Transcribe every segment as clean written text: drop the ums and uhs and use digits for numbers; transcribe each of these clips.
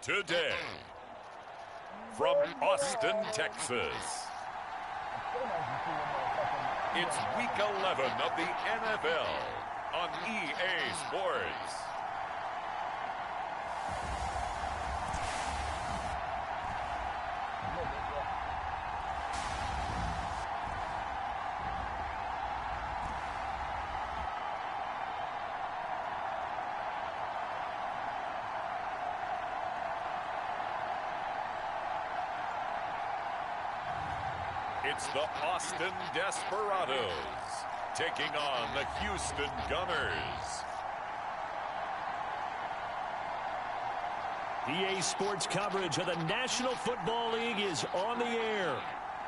Today, from Austin, Texas, it's Week 11 of the NFL on EA Sports. It's the Austin Desperados taking on the Houston Gunners. EA Sports coverage of the National Football League is on the air.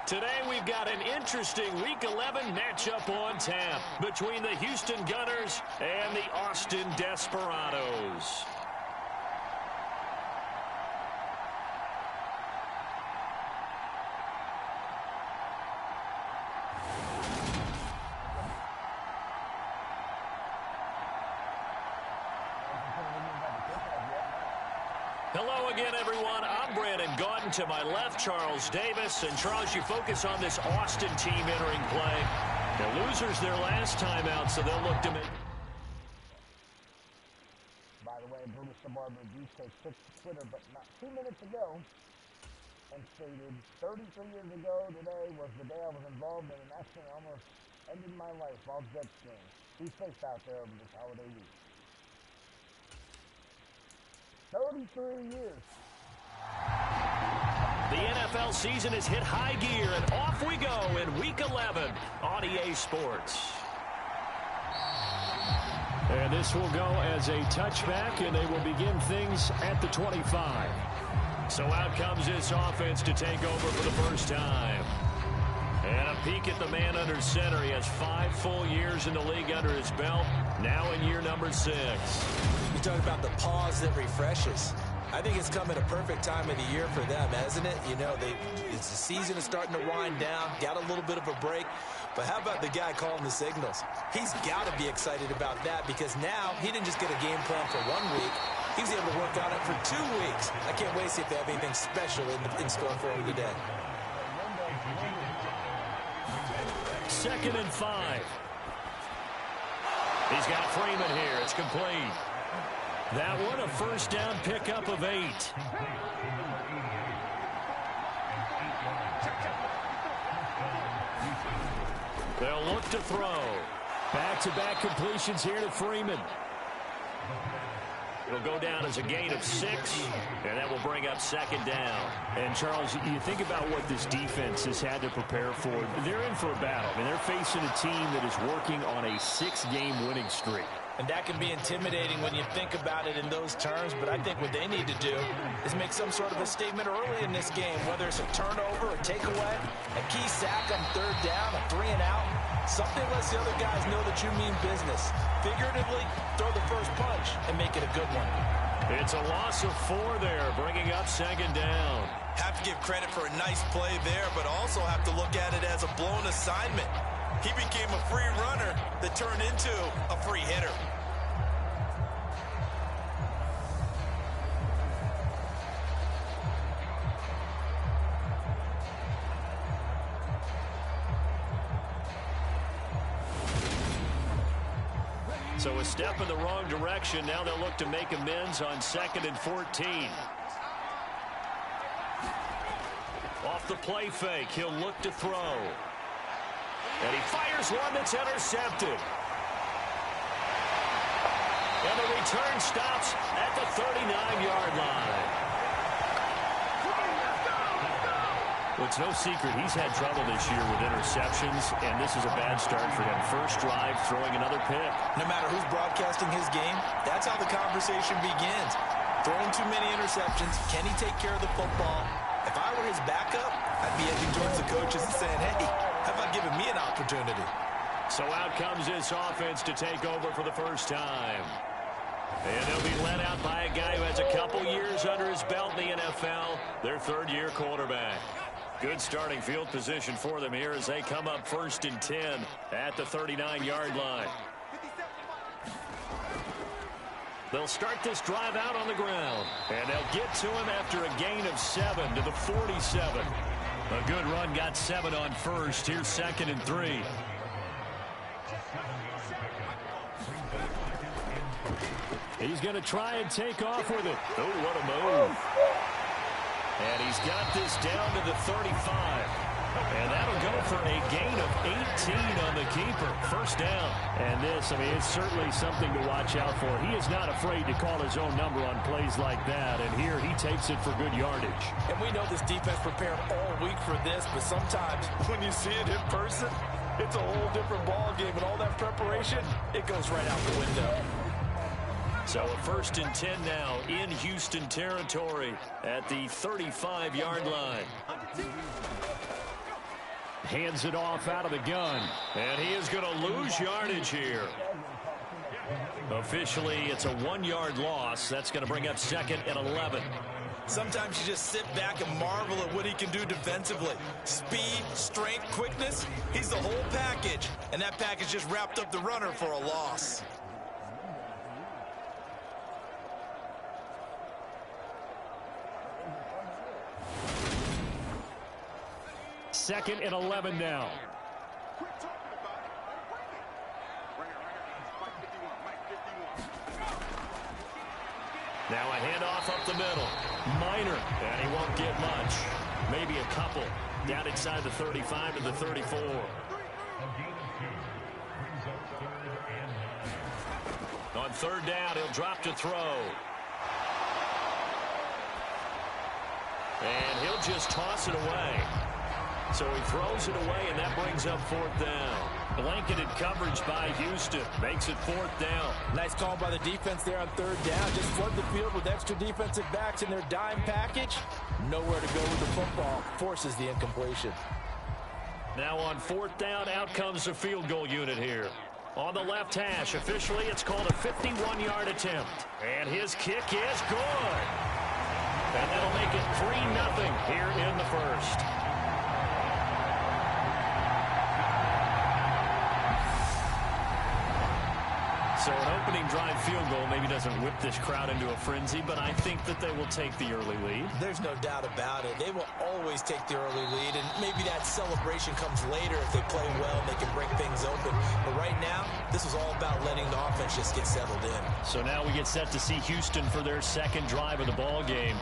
Today we've got an interesting Week 11 matchup on tap between the Houston Gunners and the Austin Desperados. Hello again, everyone. I'm Brandon Gaudin. To my left, Charles Davis. And Charles, you focus on this Austin team entering play. The losers their last time out, so they'll look to make. By the way, Brutus the Barber Beefcake took to Twitter, but not 2 minutes ago, and stated 33 years ago today was the day I was involved in an accident that almost ended my life while jet skiing. Be safe out there over this holiday week. 33 years. The NFL season has hit high gear, and off we go in Week 11 on EA Sports. And this will go as a touchback, and they will begin things at the 25. So out comes this offense to take over for the first time. And a peek at the man under center. He has 5 full years in the league under his belt, now in year number 6. You talk about the pause that refreshes. I think it's come at a perfect time of the year for them, hasn't it? You know, the season is starting to wind down, got a little bit of a break. But how about the guy calling the signals? He's got to be excited about that because now he didn't just get a game plan for 1 week. He was able to work on it for 2 weeks. I can't wait to see if they have anything special in store for him today. 2nd and 5. He's got Freeman here. It's complete. That one a first down pickup of 8. They'll look to throw. Back-to-back completions here to Freeman. It'll go down as a gain of 6, and that will bring up 2nd down. And, Charles, you think about what this defense has had to prepare for. They're in for a battle. I mean, they're facing a team that is working on a 6-game winning streak. And that can be intimidating when you think about it in those terms, but I think what they need to do is make some sort of a statement early in this game, whether it's a turnover, a takeaway, a key sack on 3rd down, a 3 and out. Something lets the other guys know that you mean business. Figuratively, throw the first punch and make it a good one. It's a loss of 4 there, bringing up 2nd down. Have to give credit for a nice play there, but also have to look at it as a blown assignment. He became a free runner that turned into a free hitter. So a step in the wrong direction. Now they'll look to make amends on 2nd and 14. Off the play fake, he'll look to throw. And he fires one that's intercepted. And the return stops at the 39-yard line. Well, it's no secret he's had trouble this year with interceptions, and this is a bad start for him. First drive, throwing another pick. No matter who's broadcasting his game, that's how the conversation begins. Throwing too many interceptions, can he take care of the football? If I were his backup, I'd be edging towards the coaches and saying, hey, how about giving me an opportunity? So out comes this offense to take over for the first time. And they'll be led out by a guy who has a couple years under his belt in the NFL, their 3rd-year quarterback. Good starting field position for them here as they come up 1st and 10 at the 39-yard line. They'll start this drive out on the ground. And they'll get to him after a gain of 7 to the 47. A good run, got 7 on first. Here's 2nd and 3. He's going to try and take off with it. Oh, what a move. And he's got this down to the 35. And that'll go for a gain of 18 on the keeper. First down. And this, I mean, it's certainly something to watch out for. He is not afraid to call his own number on plays like that. And here he takes it for good yardage. And we know this defense prepared all week for this, but sometimes when you see it in person, it's a whole different ball game. And all that preparation, it goes right out the window. So a 1st and 10 now in Houston territory at the 35-yard line. Hands it off out of the gun. And he is going to lose yardage here. Officially, it's a 1-yard loss. That's going to bring up 2nd and 11. Sometimes you just sit back and marvel at what he can do defensively. Speed, strength, quickness, he's the whole package. And that package just wrapped up the runner for a loss. Second and 11 now. Now a handoff up the middle. Minor, and he won't get much. Maybe a couple. Down inside the 35 to the 34. On 3rd down, he'll drop to throw. And he'll just toss it away. So he throws it away, and that brings up 4th down. Blanketed coverage by Houston. Makes it 4th down. Nice call by the defense there on 3rd down. Just flood the field with extra defensive backs in their dime package. Nowhere to go with the football. Forces the incompletion. Now on 4th down, out comes the field goal unit here. On the left hash, officially, it's called a 51-yard attempt. And his kick is good. And that'll make it 3-0 here in the first. So an opening drive field goal maybe doesn't whip this crowd into a frenzy, but I think that they will take the early lead. There's no doubt about it. They will always take the early lead, and maybe that celebration comes later if they play well and they can break things open. But right now, this is all about letting the offense just get settled in. So now we get set to see Houston for their 2nd drive of the ball game.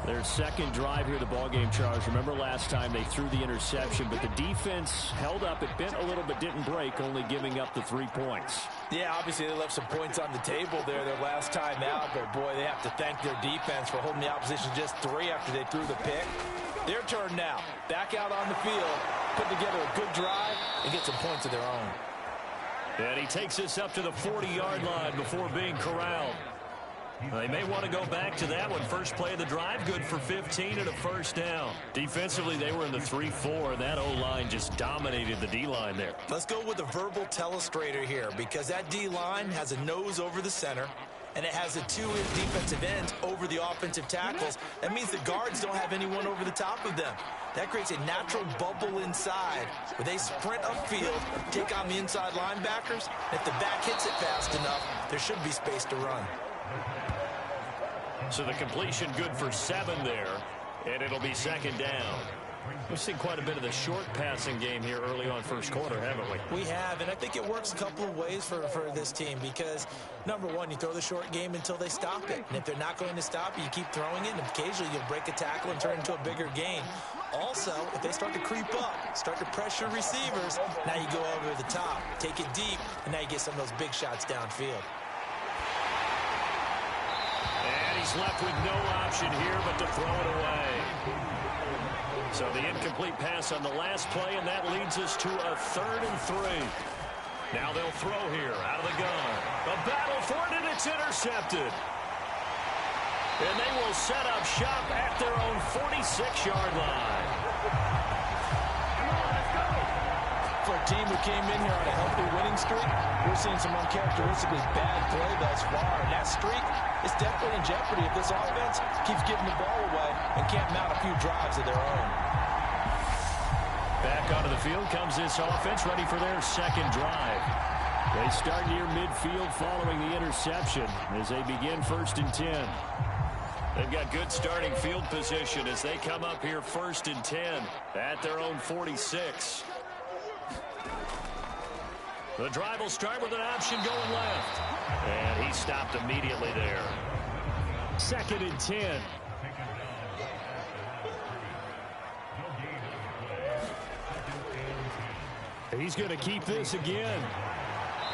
Their 2nd drive here of the ballgame, Charles. Remember last time they threw the interception, but the defense held up. It bent a little but didn't break, only giving up the 3 points. Yeah, obviously they left some points on the table there their last time out, but boy, they have to thank their defense for holding the opposition just 3 after they threw the pick. Their turn now. Back out on the field, put together a good drive, and get some points of their own. And he takes this up to the 40-yard line before being corralled. They may want to go back to that one. First play of the drive, good for 15 and a 1st down. Defensively, they were in the 3-4. That O-line just dominated the D-line there. Let's go with a verbal telestrator here, because that D-line has a nose over the center, and it has a 2 defensive ends over the offensive tackles. That means the guards don't have anyone over the top of them. That creates a natural bubble inside where they sprint upfield, take on the inside linebackers. If the back hits it fast enough, there should be space to run. So the completion good for 7 there, and it'll be 2nd down. We've seen quite a bit of the short passing game here early on first quarter, haven't we? We have, and I think it works a couple of ways for this team because, number one, you throw the short game until they stop it. And if they're not going to stop it, you keep throwing it, and occasionally you'll break a tackle and turn it into a bigger gain. Also, if they start to creep up, start to pressure receivers, now you go over the top, take it deep, and now you get some of those big shots downfield. And he's left with no option here but to throw it away. So the incomplete pass on the last play, and that leads us to a 3rd and 3. Now they'll throw here out of the gun. A battle for it, and it's intercepted. And they will set up shop at their own 46-yard line. For a team who came in here on a healthy winning streak, we're seeing some uncharacteristically bad play thus far. And that streak is definitely in jeopardy if this offense keeps giving the ball away and can't mount a few drives of their own. Back onto the field comes this offense, ready for their 2nd drive. They start near midfield following the interception as they begin 1st and 10. They've got good starting field position as they come up here 1st and 10 at their own 46. The drive will start with an option going left. And he stopped immediately there. 2nd and 10. He's going to keep this again.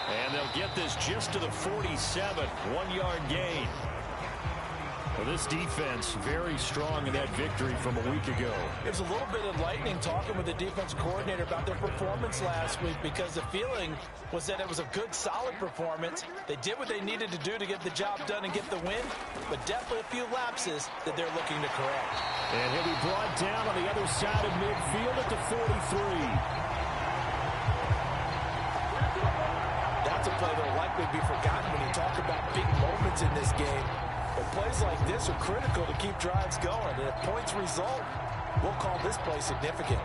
And they'll get this just to the 47. 1-yard gain. Well, this defense very strong in that victory from a week ago. It was a little bit enlightening talking with the defense coordinator about their performance last week because the feeling was that it was a good, solid performance. They did what they needed to do to get the job done and get the win, but definitely a few lapses that they're looking to correct. And he'll be brought down on the other side of midfield at the 43. That's a play that will likely be forgotten when you talk about big moments in this game. But plays like this are critical to keep drives going. And if points result, we'll call this play significant.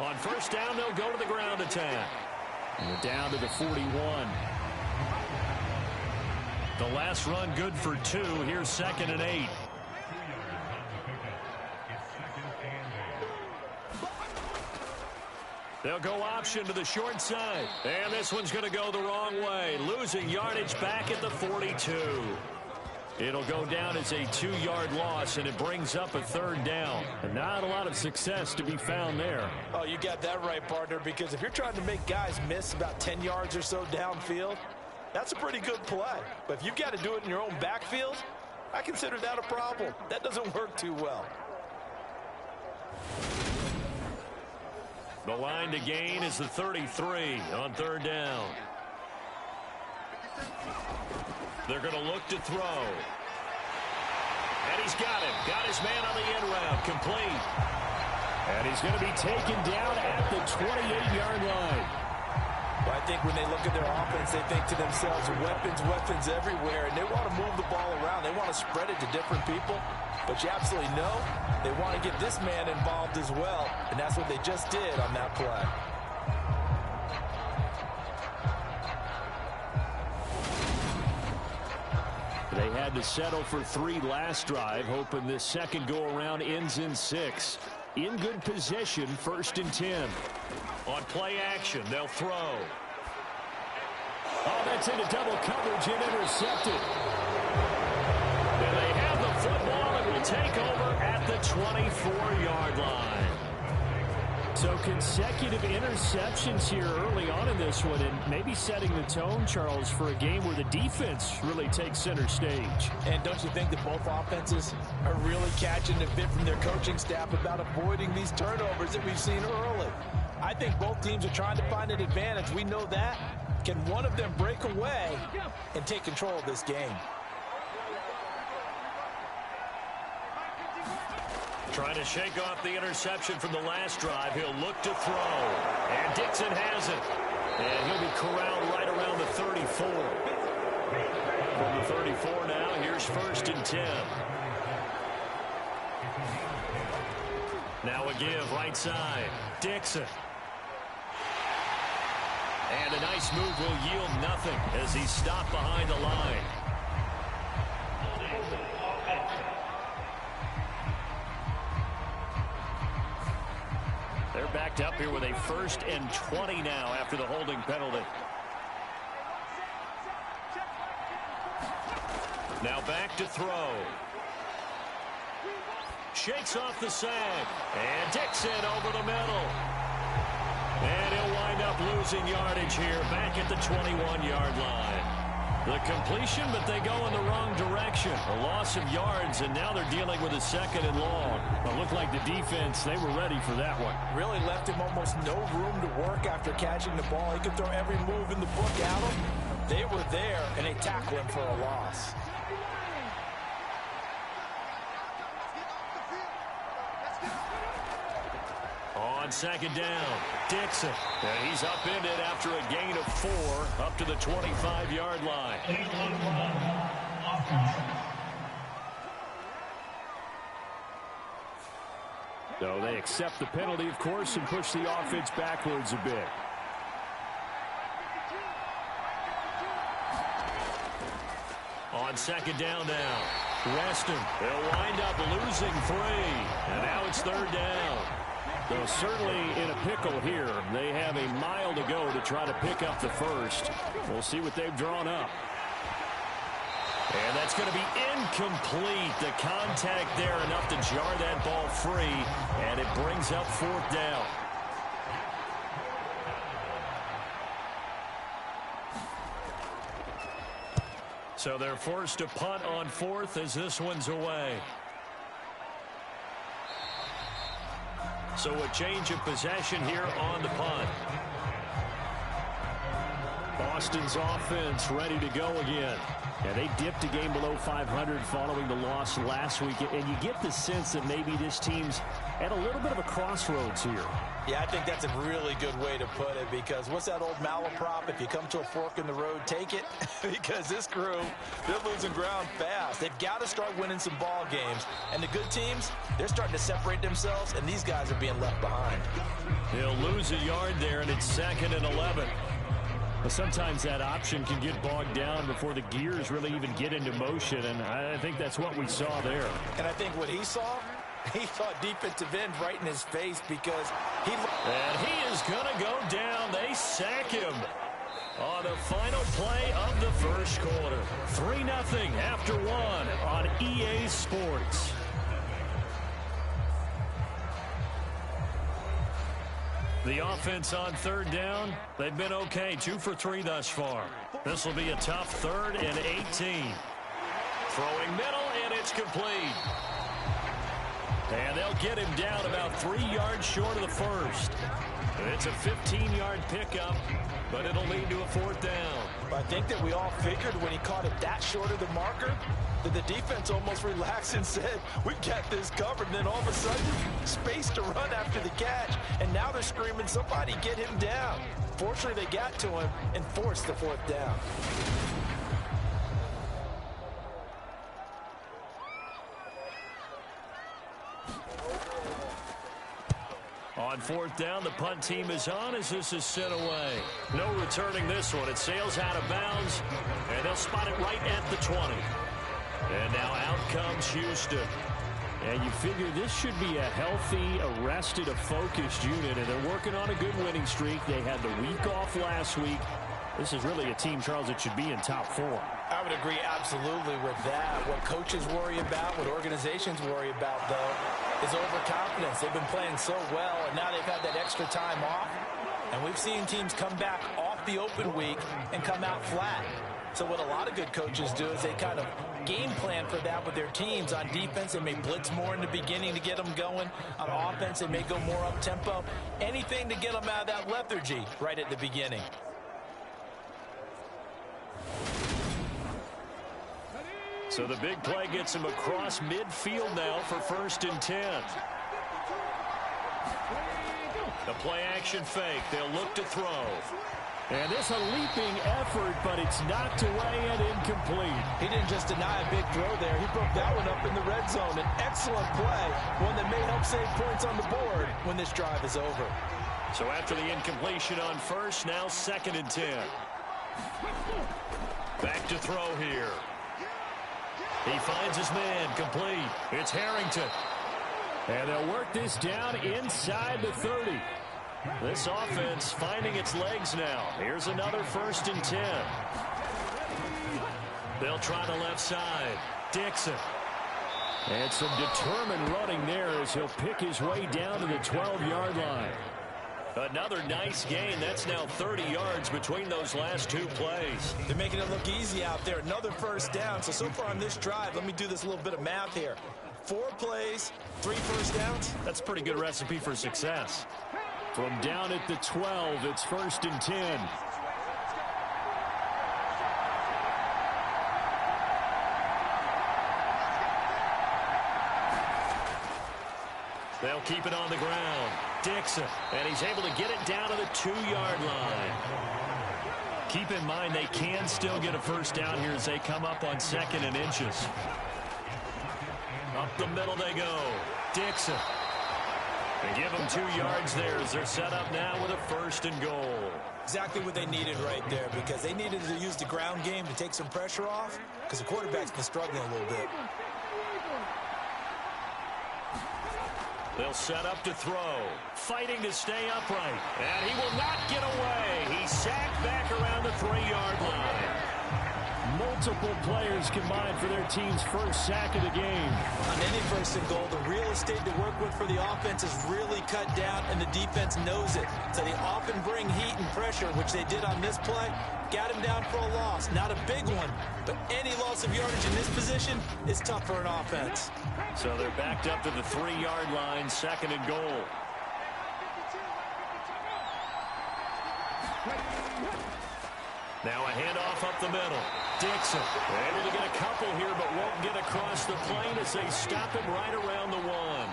On 1st down, they'll go to the ground attack. And they're down to the 41. The last run good for 2. Here's 2nd and 8. They'll go option to the short side. And this one's going to go the wrong way. Losing yardage back at the 42. It'll go down as a 2-yard loss, and it brings up a 3rd down. And not a lot of success to be found there. Oh, you got that right, partner, because if you're trying to make guys miss about 10 yards or so downfield, that's a pretty good play. But if you've got to do it in your own backfield, I consider that a problem. That doesn't work too well. The line to gain is the 33 on 3rd down. They're going to look to throw. And he's got him. Got his man on the end route. Complete. And he's going to be taken down at the 28-yard line. Well, I think when they look at their offense, they think to themselves, weapons everywhere, and they want to move the ball around. They want to spread it to different people. But you absolutely know they want to get this man involved as well, and that's what they just did on that play. They had to settle for 3 last drive, hoping this second go-around ends in 6. In good position, 1st and 10. On play action, they'll throw. Oh, that's into double coverage and intercepted. And they have the football and will take over at the 24-yard line. So consecutive interceptions here early on in this one, and maybe setting the tone, Charles, for a game where the defense really takes center stage. And don't you think that both offenses are really catching the bit from their coaching staff about avoiding these turnovers that we've seen early? I think both teams are trying to find an advantage. We know that. Can one of them break away and take control of this game? Trying to shake off the interception from the last drive. He'll look to throw. And Dixon has it. And he'll be corralled right around the 34. From the 34 now, here's 1st and 10. Now a give right side. Dixon. And a nice move will yield nothing as he's stopped behind the line. They're backed up here with a 1st and 20 now after the holding penalty. Now back to throw. Shakes off the sag. And Dixon over the middle. And he'll wind up losing yardage here back at the 21-yard line. The completion, but they go in the wrong direction. A loss of yards, and now they're dealing with a 2nd and long. It looked like the defense, they were ready for that one. Really left him almost no room to work after catching the ball. He could throw every move in the book at him. They were there, and they tackled him for a loss. On 2nd down, Dixon. And he's upended after a gain of 4 up to the 25-yard line. So they accept the penalty, of course, and push the offense backwards a bit. On second down now, Weston. They'll wind up losing 3, and now it's third down. So certainly in a pickle here. They have a mile to go to try to pick up the first. We'll see what they've drawn up. And that's going to be incomplete. The contact there enough to jar that ball free, and it brings up fourth down. So they're forced to punt on fourth as this one's away. So a change of possession here on the punt. Boston's offense ready to go again. And they dipped a game below 500 following the loss last week. And you get the sense that maybe this team's at a little bit of a crossroads here. Yeah, I think that's a really good way to put it, because what's that old malaprop? If you come to a fork in the road, take it. Because this crew, they're losing ground fast. They've got to start winning some ball games. And the good teams, they're starting to separate themselves, and these guys are being left behind. They'll lose a yard there, and it's 2nd and 11. But sometimes that option can get bogged down before the gears really even get into motion, and I think that's what we saw there. And I think what he saw defensive end right in his face, because And he is going to go down. They sack him on the final play of the first quarter. 3-0 after 1 on EA Sports. The offense on third down, they've been okay. 2 for 3 thus far. This will be a tough 3rd and 18. Throwing middle, and it's complete. And they'll get him down about 3 yards short of the first. It's a 15-yard pickup, but it'll lead to a fourth down. I think that we all figured when he caught it that short of the marker that the defense almost relaxed and said, we've got this covered. And then all of a sudden, space to run after the catch. And now they're screaming, somebody get him down. Fortunately, they got to him and forced the fourth down. On fourth down, the punt team is on as this is sent away. No returning this one. It sails out of bounds, and they'll spot it right at the 20. And now out comes Houston. And you figure this should be a healthy, arrested, a focused unit, and they're working on a good winning streak. They had the week off last week. This is really a team, Charles, that should be in top 4. I would agree absolutely with that. What coaches worry about, what organizations worry about, though, is overconfidence. They've been playing so well, and now they've had that extra time off. And we've seen teams come back off the open week and come out flat. So what a lot of good coaches do is they kind of game plan for that with their teams. On defense, they may blitz more in the beginning to get them going. On offense, they may go more up-tempo. Anything to get them out of that lethargy right at the beginning. So the big play gets him across midfield now for 1st and 10. The play action fake. They'll look to throw. And this a leaping effort, but it's knocked away and incomplete. He didn't just deny a big throw there. He broke that one up in the red zone. An excellent play, one that may help save points on the board when this drive is over. So after the incompletion on first, now 2nd and 10. Back to throw here. He finds his man, complete. It's Harrington. And they'll work this down inside the 30. This offense finding its legs now. Here's another 1st and 10. They'll try the left side. Dixon. And some determined running there as he'll pick his way down to the 12-yard line. Another nice gain. That's now 30 yards between those last 2 plays. They're making it look easy out there. Another first down. So far on this drive, let me do this little bit of math here. 4 plays, 3 first downs. That's a pretty good recipe for success. From down at the 12, it's 1st and 10. They'll keep it on the ground. Dixon, and he's able to get it down to the 2-yard line. Keep in mind they can still get a first down here as they come up on 2nd and inches. Up the middle they go. Dixon. They give them 2 yards there as they're set up now with a 1st and goal. Exactly what they needed right there, because they needed to use the ground game to take some pressure off, because the quarterback's been struggling a little bit. They'll set up to throw. Fighting to stay upright. And he will not get away. He's sacked back around the 3-yard line. Multiple players combined for their team's first sack of the game. On any 1st and goal, the real estate to work with for the offense is really cut down, and the defense knows it. So they often bring heat and pressure, which they did on this play. Got him down for a loss. Not a big one, but any loss of yardage in this position is tough for an offense. So they're backed up to the 3-yard line, 2nd and goal. Now a handoff up the middle. Dixon able to get a couple here, but won't get across the plane as they stop him right around the 1.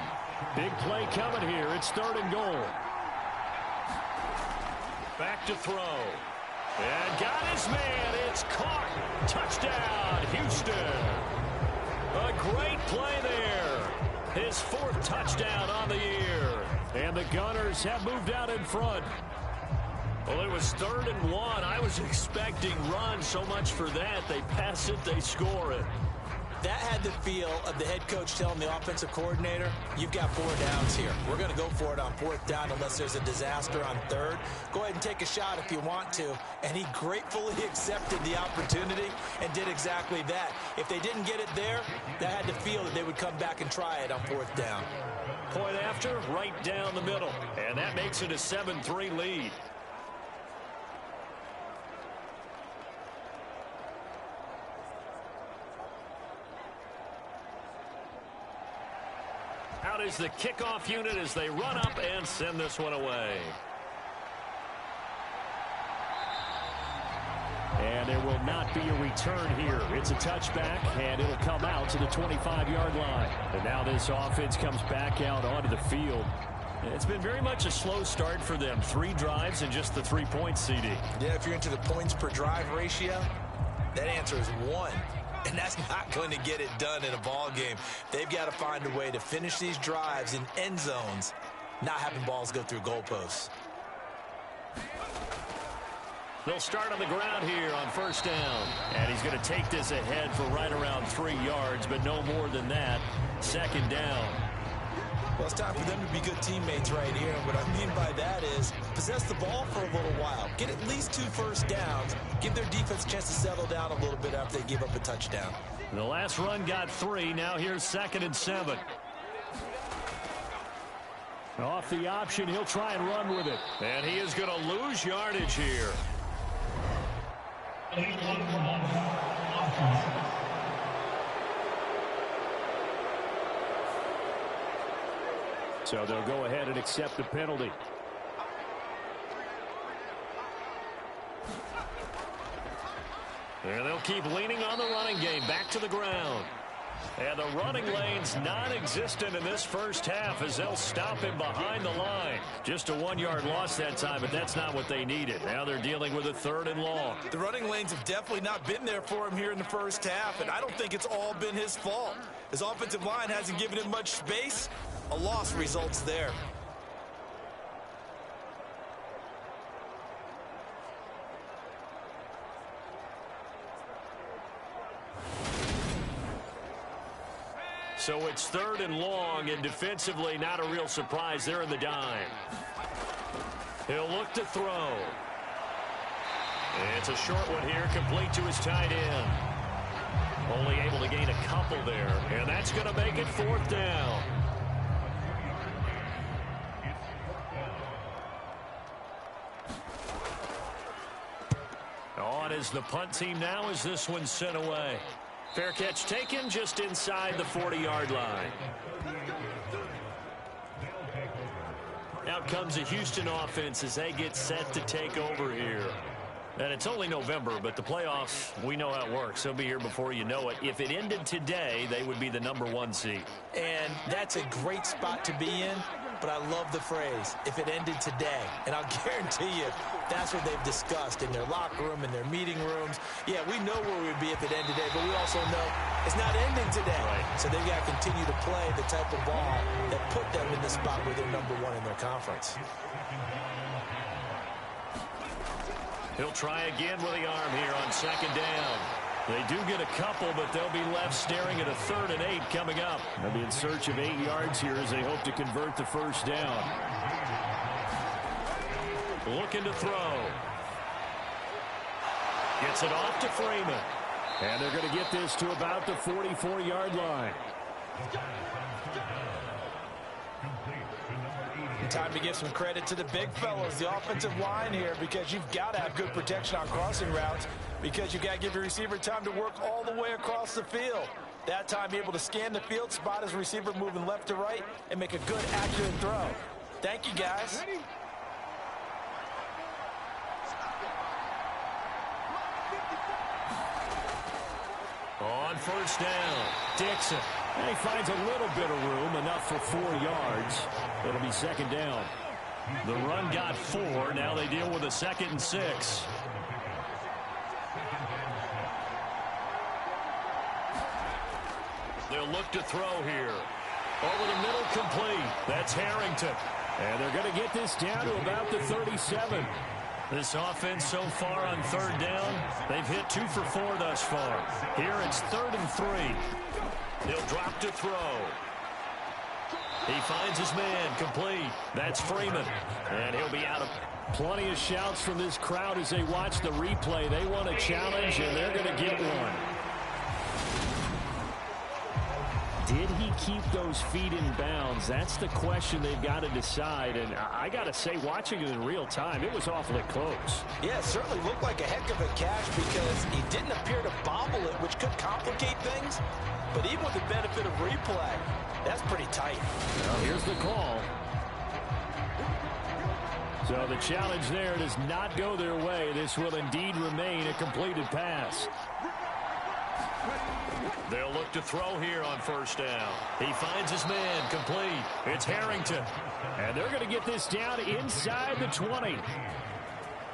Big play coming here. It's 3rd and goal. Back to throw. And got his man. It's caught. Touchdown, Houston. A great play there. His 4th touchdown on the year. And the Gunners have moved out in front. Well, it was 3rd and 1. I was expecting run, so much for that. They pass it, they score it. That had the feel of the head coach telling the offensive coordinator, you've got 4 downs here. We're going to go for it on 4th down unless there's a disaster on 3rd. Go ahead and take a shot if you want to. And he gratefully accepted the opportunity and did exactly that. If they didn't get it there, that had the feel that they would come back and try it on 4th down. Point after, right down the middle. And that makes it a 7-3 lead. Out is the kickoff unit as they run up and send this one away. And there will not be a return here. It's a touchback, and it'll come out to the 25-yard line. And now this offense comes back out onto the field. It's been very much a slow start for them. 3 drives and just the 3 points, CD. Yeah, if you're into the points per drive ratio, that answer is 1. And that's not going to get it done in a ball game. They've got to find a way to finish these drives in end zones, not having balls go through goalposts. They'll start on the ground here on 1st down. And he's going to take this ahead for right around 3 yards, but no more than that. 2nd down. Well, it's time for them to be good teammates right here. And what I mean by that is possess the ball for a little while. Get at least 2 first downs. Give their defense a chance to settle down a little bit after they give up a touchdown. The last run got 3. Now here's 2nd and 7. Off the option, he'll try and run with it. And he is going to lose yardage here. So they'll go ahead and accept the penalty. And they'll keep leaning on the running game. Back to the ground. And the running lane's non-existent in this first half as they'll stop him behind the line. Just a 1-yard loss that time, but that's not what they needed. Now they're dealing with a 3rd and long. The running lanes have definitely not been there for him here in the first half, and I don't think it's all been his fault. His offensive line hasn't given him much space. A loss results there. So it's 3rd and long, and defensively not a real surprise. They're in the dime. He'll look to throw. It's a short one here, complete to his tight end. Only able to gain a couple there, and that's going to make it 4th down. On is the punt team now as this one's sent away. Fair catch taken just inside the 40-yard line. Out comes the Houston offense as they get set to take over here. And it's only November, but the playoffs, we know how it works. They'll be here before you know it. If it ended today, they would be the #1 seed. And that's a great spot to be in. but I love the phrase, if it ended today. And I'll guarantee you, that's what they've discussed in their locker room, in their meeting rooms. Yeah, we know where we'd be if it ended today, but we also know it's not ending today. Right. So they've got to continue to play the type of ball that put them in the spot where they're number one in their conference. He'll try again with the arm here on second down. They do get a couple, but they'll be left staring at a 3rd and 8 coming up. They'll be in search of 8 yards here as they hope to convert the first down. Looking to throw. Gets it off to Freeman. And they're going to get this to about the 44-yard line. Time to give some credit to the big fellas, the offensive line here, because you've got to have good protection on crossing routes, because you've got to give your receiver time to work all the way across the field. That time, be able to scan the field, spot his receiver moving left to right, and make a good, accurate throw. Thank you, guys. On first down, Dixon. And he finds a little bit of room, enough for 4 yards. It'll be second down. The run got 4. Now they deal with a 2nd and 6. They'll look to throw here. Over the middle, complete. That's Harrington. And they're going to get this down to about the 37. This offense so far on 3rd down, they've hit 2 for 4 thus far. Here it's 3rd and 3. He'll drop to throw. He finds his man, complete. That's Freeman. And he'll be out of. Plenty of shouts from this crowd as they watch the replay. They want a challenge, and they're going to get one. Did he keep those feet in bounds? That's the question they've got to decide. And I got to say, watching it in real time, it was awfully close. Yeah, it certainly looked like a heck of a catch because he didn't appear to bobble it, which could complicate things. But even with the benefit of replay, that's pretty tight. Well, here's the call. So the challenge there does not go their way. This will indeed remain a completed pass. They'll look to throw here on first down. He finds his man, complete. It's Harrington. And they're going to get this down inside the 20.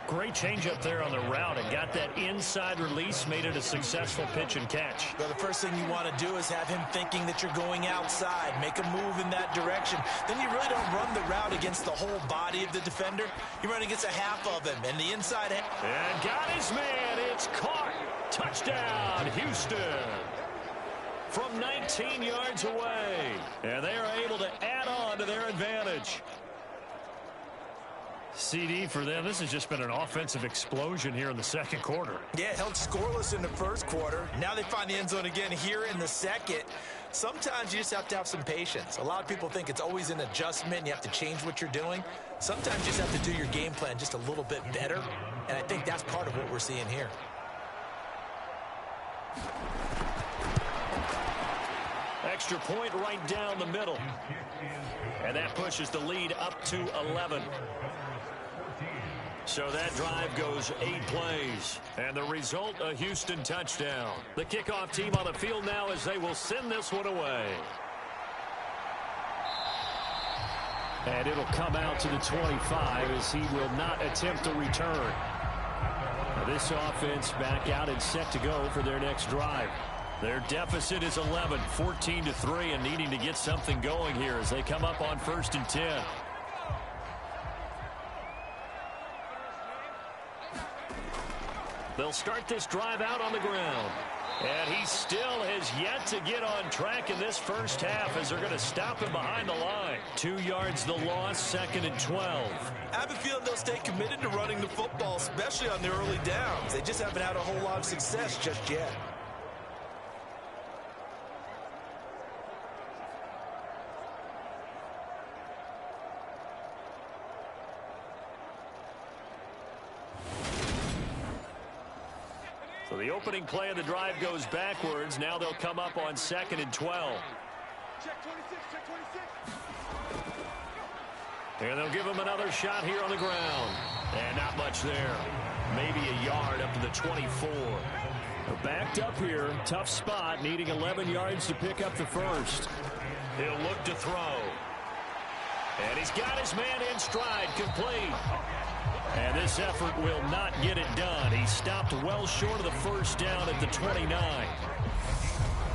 Great change up there on the route and got that inside release, made it a successful pitch and catch. Well, the first thing you want to do is have him thinking that you're going outside, make a move in that direction. Then you really don't run the route against the whole body of the defender. You run against a half of him, and the inside. And got his man. It's caught. Touchdown, Houston. From 19 yards away. And they are able to add on to their advantage. CD for them. This has just been an offensive explosion here in the second quarter. Yeah, held scoreless in the first quarter. Now they find the end zone again here in the second. Sometimes you just have to have some patience. A lot of people think it's always an adjustment. You have to change what you're doing. Sometimes you just have to do your game plan just a little bit better. And I think that's part of what we're seeing here. Extra point right down the middle. And that pushes the lead up to 11. So that drive goes 8 plays. And the result, a Houston touchdown. The kickoff team on the field now as they will send this one away. And it'll come out to the 25 as he will not attempt a return. Now this offense back out and set to go for their next drive. Their deficit is 11, 14-3, and needing to get something going here as they come up on 1st and 10. They'll start this drive out on the ground. And he still has yet to get on track in this first half as they're going to stop him behind the line. 2 yards the loss, 2nd and 12. I have a feeling they'll stay committed to running the football, especially on the early downs. They just haven't had a whole lot of success just yet. So the opening play of the drive goes backwards. Now they'll come up on 2nd and 12. Check 26, check 26. And they'll give him another shot here on the ground. And not much there. Maybe a yard up to the 24. They're backed up here. Tough spot, needing 11 yards to pick up the first. He'll look to throw. And he's got his man in stride, complete. And this effort will not get it done. He stopped well short of the first down at the 29.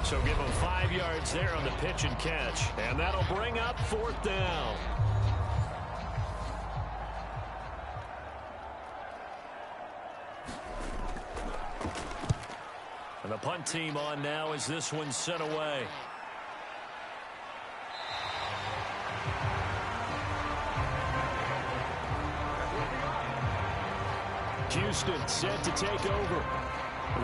So give him 5 yards there on the pitch and catch. And that'll bring up 4th down. And the punt team on now as this one's sent away. Houston set to take over.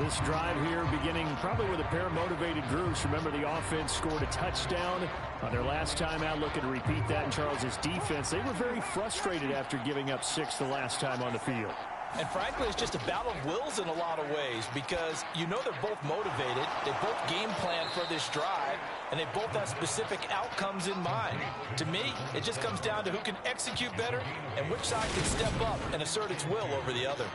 This drive here beginning probably with a pair of motivated groups. Remember, the offense scored a touchdown on their last time out, looking to repeat that in Charles' defense. They were very frustrated after giving up 6 the last time on the field. And frankly, it's just a battle of wills in a lot of ways because you know they're both motivated. They both game plan for this drive, and they both have specific outcomes in mind. To me, it just comes down to who can execute better and which side can step up and assert its will over the other.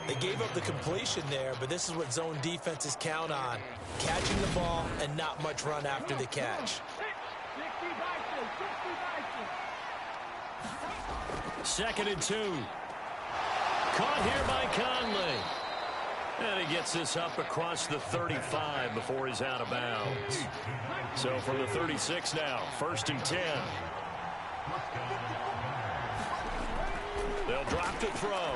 They gave up the completion there, but this is what zone defenses count on. Catching the ball and not much run after the catch. 2nd and 2. Caught here by Conley. And he gets this up across the 35 before he's out of bounds. So from the 36 now, 1st and 10. They'll drop to throw.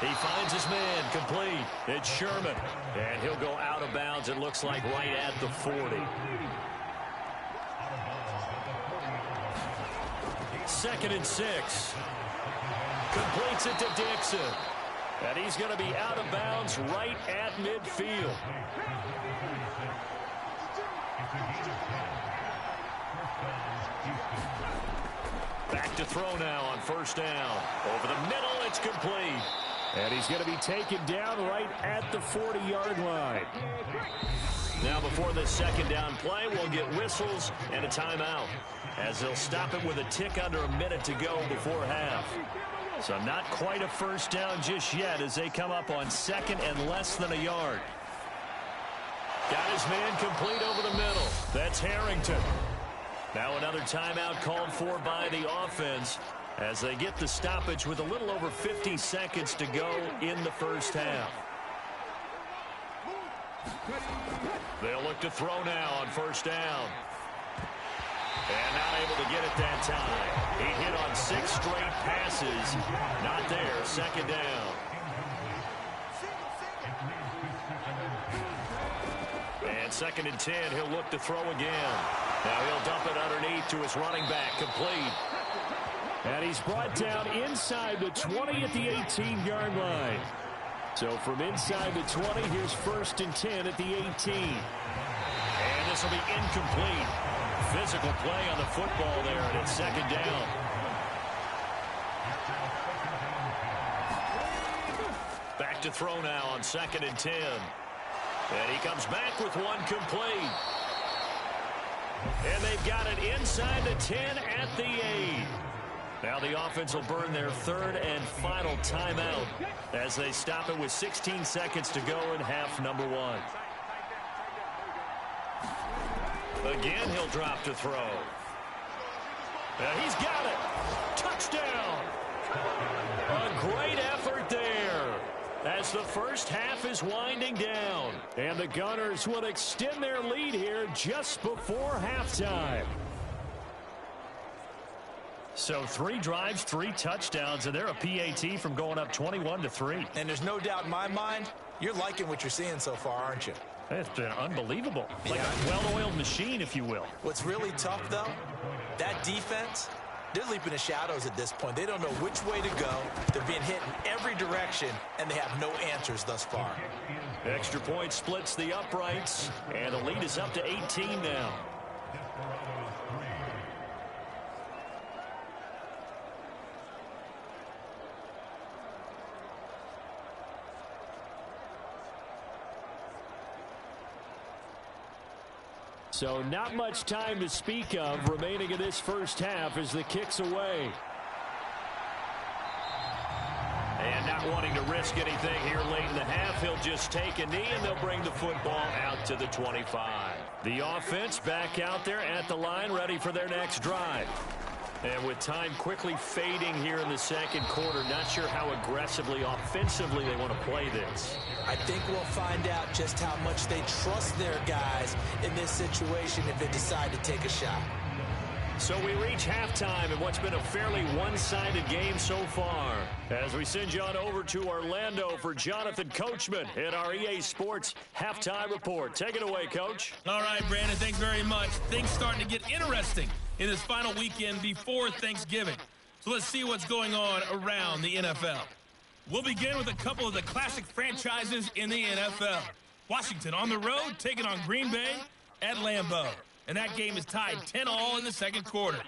He finds his man, complete. It's Sherman. And he'll go out of bounds, it looks like, right at the 40. 2nd and 6. Completes it to Dixon. And he's going to be out of bounds right at midfield. Back to throw now on 1st down. Over the middle, it's complete. And he's going to be taken down right at the 40-yard line. Now before this 2nd down play, we'll get whistles and a timeout, as they'll stop it with a tick under a minute to go before half. So not quite a 1st down just yet as they come up on 2nd and less than a yard. Got his man complete over the middle. That's Harrington. Now another timeout called for by the offense as they get the stoppage with a little over 50 seconds to go in the 1st half. They'll look to throw now on 1st down. And not able to get it that time. He hit on 6 straight passes. Not there. 2nd down. And 2nd and 10. He'll look to throw again. Now he'll dump it underneath to his running back. Complete. And he's brought down inside the 20 at the 18-yard line. So from inside the 20, here's 1st and 10 at the 18. And this will be incomplete. Physical play on the football there, and it's 2nd down. Back to throw now on 2nd and 10. And he comes back with one complete. And they've got it inside the 10 at the 8. Now the offense will burn their 3rd and final timeout as they stop it with 16 seconds to go in half number 1. Again, he'll drop to throw. He's got it. Touchdown. A great effort there as the 1st half is winding down. And the Gunners will extend their lead here just before halftime. So 3 drives, 3 touchdowns, and they're a PAT from going up 21-3. And there's no doubt in my mind, you're liking what you're seeing so far, aren't you? It's been unbelievable. Like a well-oiled machine, if you will. What's really tough, though, that defense, they're leaping the shadows at this point. They don't know which way to go. They're being hit in every direction, and they have no answers thus far. Extra point splits the uprights, and the lead is up to 18 now. So not much time to speak of remaining in this 1st half as the kick's away. And not wanting to risk anything here late in the half. He'll just take a knee, and they'll bring the football out to the 25. The offense back out there at the line, ready for their next drive. And with time quickly fading here in the second quarter, not sure how aggressively, offensively they want to play this. I think we'll find out just how much they trust their guys in this situation if they decide to take a shot. So we reach halftime in what's been a fairly one-sided game so far. As we send you on over to Orlando for Jonathan Coachman in our EA Sports Halftime Report. Take it away, Coach. All right, Brandon, thanks very much. Things starting to get interesting in this final weekend before Thanksgiving. So let's see what's going on around the NFL. We'll begin with a couple of the classic franchises in the NFL. Washington on the road, taking on Green Bay at Lambeau. And that game is tied 10-all in the second quarter.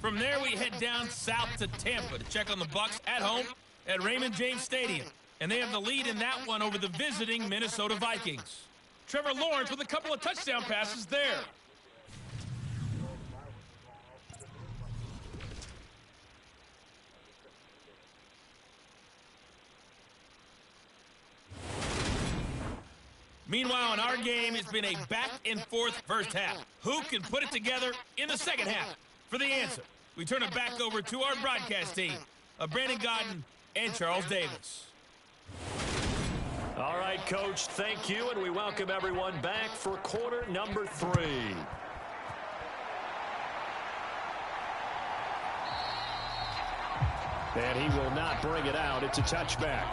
From there, we head down south to Tampa to check on the Bucs at home at Raymond James Stadium. And they have the lead in that one over the visiting Minnesota Vikings. Trevor Lawrence with a couple of touchdown passes there. Meanwhile, in our game, it's been a back-and-forth first half. Who can put it together in the second half? For the answer, we turn it back over to our broadcast team of Brandon Godden and Charles Davis. All right, Coach, thank you, and we welcome everyone back for quarter number 3. And he will not bring it out. It's a touchback.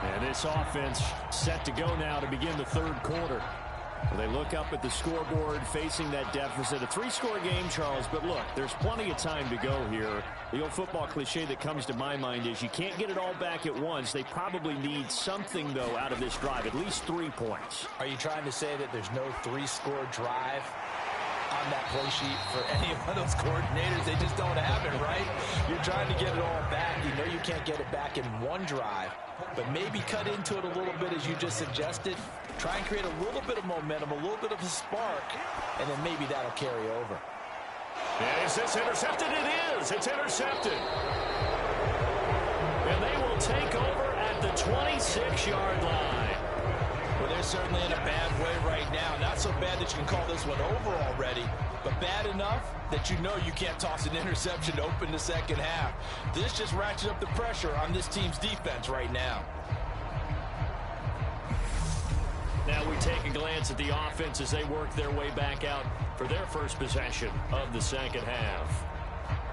And this offense set to go now to begin the third quarter. They look up at the scoreboard facing that deficit. A 3-score game, Charles, but look, there's plenty of time to go here. The old football cliche that comes to my mind is you can't get it all back at once. They probably need something, though, out of this drive, at least 3 points. Are you trying to say that there's no 3-score drive on that play sheet for any of those coordinators? They just don't have it, right? You're trying to get it all back. You know you can't get it back in one drive, but maybe cut into it a little bit as you just suggested. Try and create a little bit of momentum, a little bit of a spark, and then maybe that'll carry over. Is this intercepted? It is. It's intercepted. And they will take over at the 26-yard line. Well, they're certainly in a bad way right now. Not so bad that you can call this one over already, but bad enough that you know you can't toss an interception to open the second half. This just ratchets up the pressure on this team's defense right now. Now we take a glance at the offense as they work their way back out for their first possession of the second half.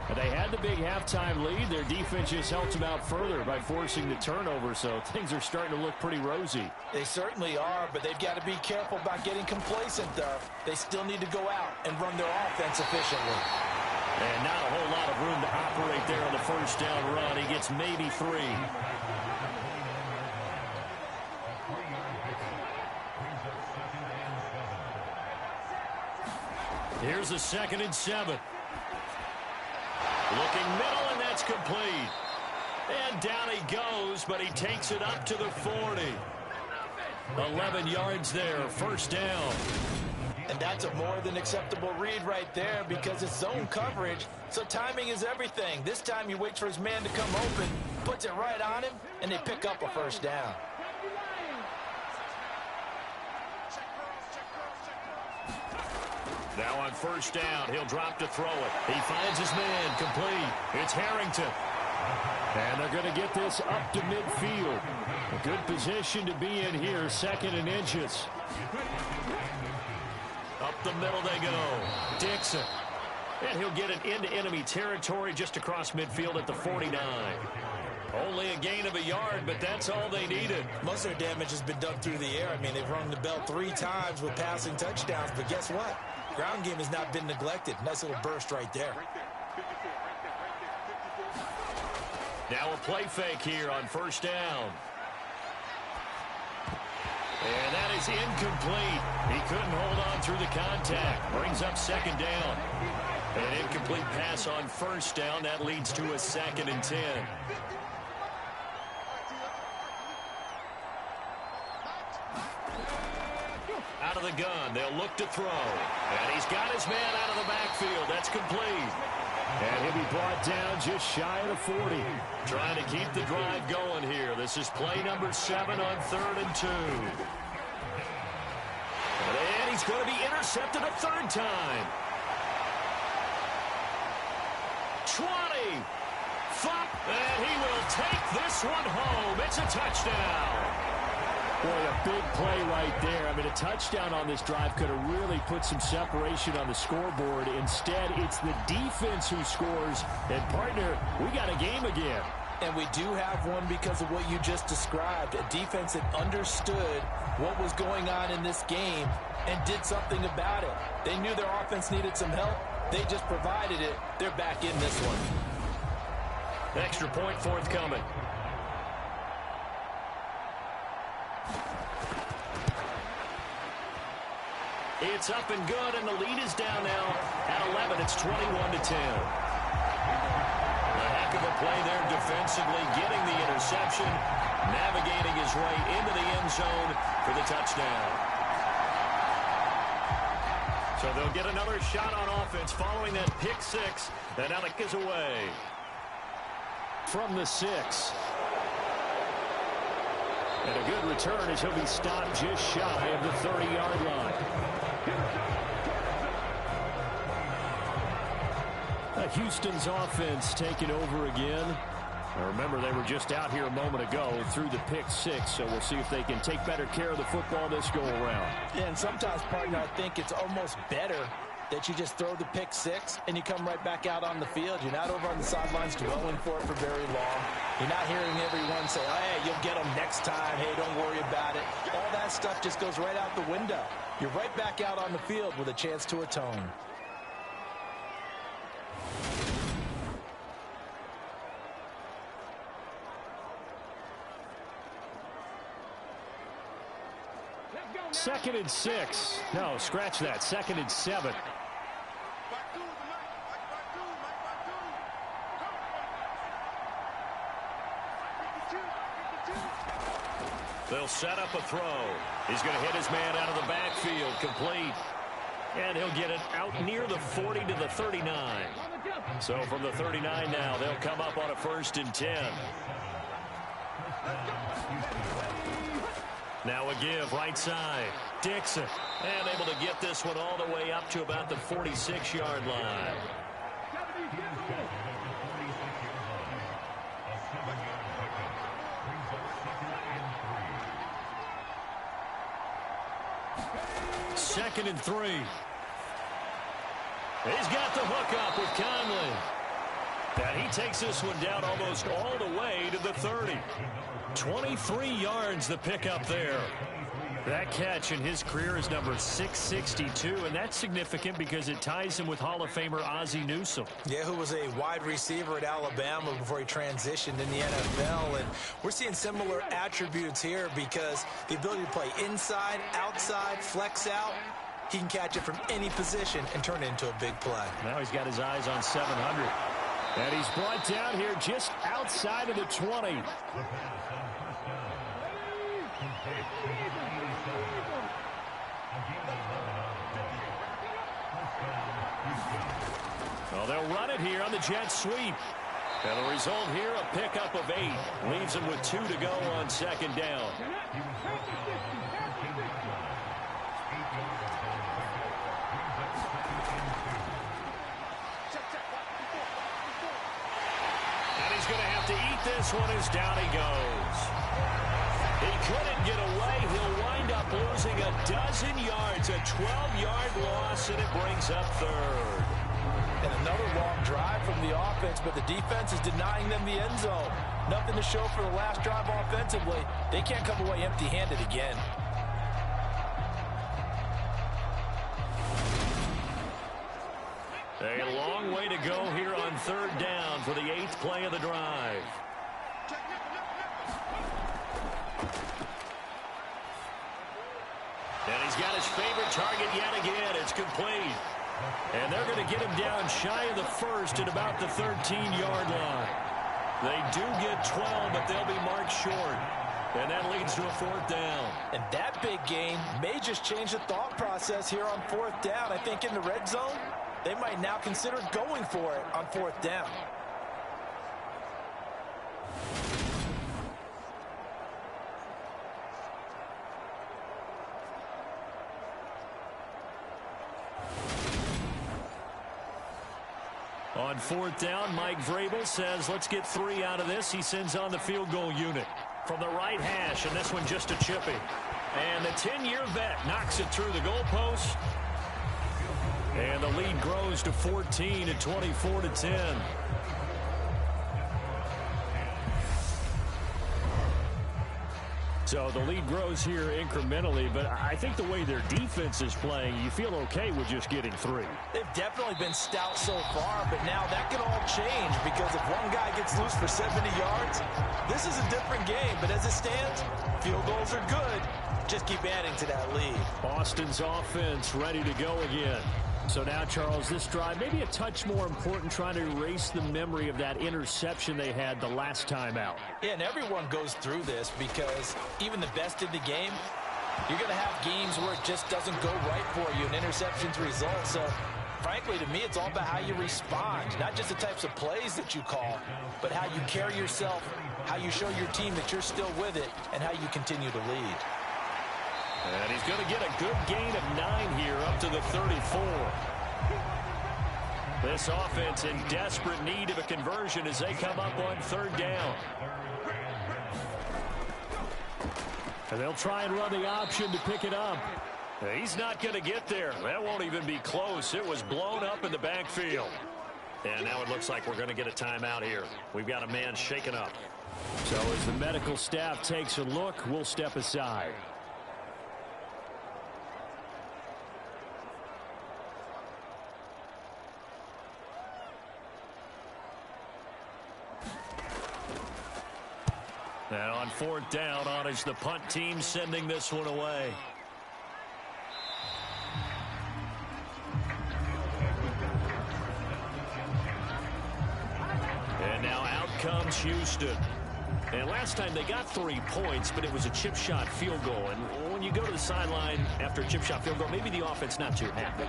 And they had the big halftime lead. Their defense just helped them out further by forcing the turnover, so things are starting to look pretty rosy. They certainly are, but they've got to be careful about getting complacent, though. They still need to go out and run their offense efficiently. And not a whole lot of room to operate there on the first down run. He gets maybe 3. Here's a 2nd and 7. Looking middle, and that's complete. And down he goes, but he takes it up to the 40. 11 yards there, first down. And that's a more than acceptable read right there because it's zone coverage, so timing is everything. This time he waits for his man to come open, puts it right on him, and they pick up a first down. Now on first down, he'll drop to throw it. He finds his man, complete. It's Harrington. And they're going to get this up to midfield. A good position to be in here, 2nd and inches. Up the middle they go. Dixon. And he'll get it into enemy territory just across midfield at the 49. Only a gain of a yard, but that's all they needed. Most of their damage has been done through the air. I mean, they've rung the bell 3 times with passing touchdowns, but guess what? Ground game has not been neglected. Nice little burst right there. Now a play fake here on first down. And that is incomplete. He couldn't hold on through the contact. Brings up 2nd down. An incomplete pass on first down. That leads to a 2nd and 10. Out of the gun. They'll look to throw. And he's got his man out of the backfield. That's complete. And he'll be brought down just shy of the 40. Trying to keep the drive going here. This is play number 7 on 3rd and 2. And he's going to be intercepted a third time. 20. Flop. And he will take this one home. It's a touchdown. Boy, a big play right there. I mean, a touchdown on this drive could have really put some separation on the scoreboard. Instead, it's the defense who scores. And, partner, we got a game again. And we do have one because of what you just described. A defense that understood what was going on in this game and did something about it. They knew their offense needed some help. They just provided it. They're back in this one. Extra point forthcoming. It's up and good, and the lead is down now at 11. It's 21-10. A heck of a play there defensively, getting the interception, navigating his way into the end zone for the touchdown. So they'll get another shot on offense following that pick 6, and Alec is away. From the 6. And a good return as he'll be stopped just shy of the 30-yard line. Houston's offense taking over again. Now remember, they were just out here a moment ago through the pick 6, so we'll see if they can take better care of the football this go-around. Yeah, and sometimes, partner, I think it's almost better that you just throw the pick 6 and you come right back out on the field. You're not over on the sidelines dwelling for it for very long. You're not hearing everyone say, oh, hey, you'll get them next time. Hey, don't worry about it. All that stuff just goes right out the window. You're right back out on the field with a chance to atone. Second and 6. No, scratch that. Second and 7. They'll set up a throw. He's going to hit his man out of the backfield. Complete. And he'll get it out near the 40 to the 39. So from the 39 now, they'll come up on a 1st and 10. Now a give, right side. Dixon. And able to get this one all the way up to about the 46-yard line. Second and 3. He's got the hook up with Conley. And he takes this one down almost all the way to the 30. 23 yards the pickup there. That catch in his career is number 662, and that's significant because it ties him with Hall of Famer Ozzie Newsome. Yeah, who was a wide receiver at Alabama before he transitioned in the NFL. And we're seeing similar attributes here because the ability to play inside, outside, flex out, he can catch it from any position and turn it into a big play. Now he's got his eyes on 700. And he's brought down here just outside of the 20. Well, they'll run it here on the jet sweep. And the result here, a pickup of 8. Leaves them with 2 to go on 2nd down. And he's going to have to eat this one as down he goes. He couldn't get away. He'll wind up losing a dozen yards, a 12-yard loss, and it brings up 3rd. And another long drive from the offense, but the defense is denying them the end zone. Nothing to show for the last drive offensively. They can't come away empty-handed again. A long way to go here on 3rd down for the 8th play of the drive. And he's got his favorite target yet again. It's complete. And they're going to get him down shy of the 1st at about the 13-yard line. They do get 12, but they'll be marked short. And that leads to a 4th down. And that big gain may just change the thought process here on 4th down. I think in the red zone, they might now consider going for it on 4th down. On 4th down, Mike Vrabel says, let's get 3 out of this. He sends on the field goal unit from the right hash, and this one just a chippy. And the 10-year vet knocks it through the goalpost. And the lead grows to 14 at 24-10. So the lead grows here incrementally, but I think the way their defense is playing, you feel okay with just getting 3. They've definitely been stout so far, but now that can all change because if one guy gets loose for 70 yards, this is a different game. But as it stands, field goals are good. Just keep adding to that lead. Boston's offense ready to go again. So now, Charles, this drive maybe a touch more important, trying to erase the memory of that interception they had the last time out. Yeah, and everyone goes through this because even the best in the game, you're going to have games where it just doesn't go right for you, and interceptions result. So, frankly, to me, it's all about how you respond, not just the types of plays that you call, but how you carry yourself, how you show your team that you're still with it, and how you continue to lead. And he's going to get a good gain of 9 here up to the 34. This offense in desperate need of a conversion as they come up on 3rd down. And they'll try and run the option to pick it up. He's not going to get there. That won't even be close. It was blown up in the backfield. And now it looks like we're going to get a timeout here. We've got a man shaken up. So as the medical staff takes a look, we'll step aside. And on 4th down, on is the punt team sending this one away. And now out comes Houston. And last time they got 3 points, but it was a chip shot field goal. And when you go to the sideline after a chip shot field goal, maybe the offense not too happy.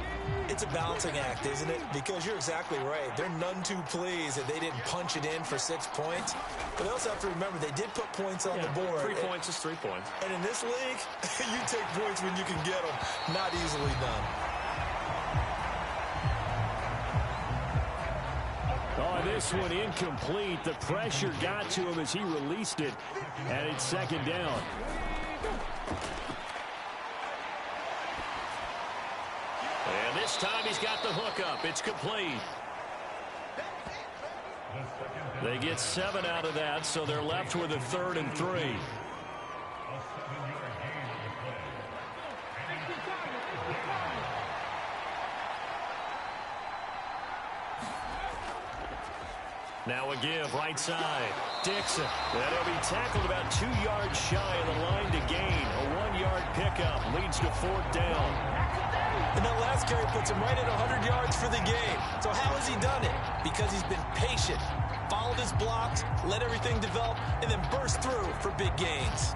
It's a balancing act, isn't it? Because you're exactly right. They're none too pleased that they didn't punch it in for 6 points. But they also have to remember they did put points on the board. 3 points is 3 points. And in this league, you take points when you can get them. Not easily done. Oh, this one incomplete. The pressure got to him as he released it. And it's 2nd down. And this time he's got the hook up. It's complete. They get 7 out of that, so they're left with a 3rd and 3. Now a give, right side. Dixon. And he'll be tackled about 2 yards shy of the line to gain. A 1-yard pickup leads to 4th down. And that last carry puts him right at 100 yards for the game. So how has he done it? Because he's been patient, followed his blocks, let everything develop, and then burst through for big gains.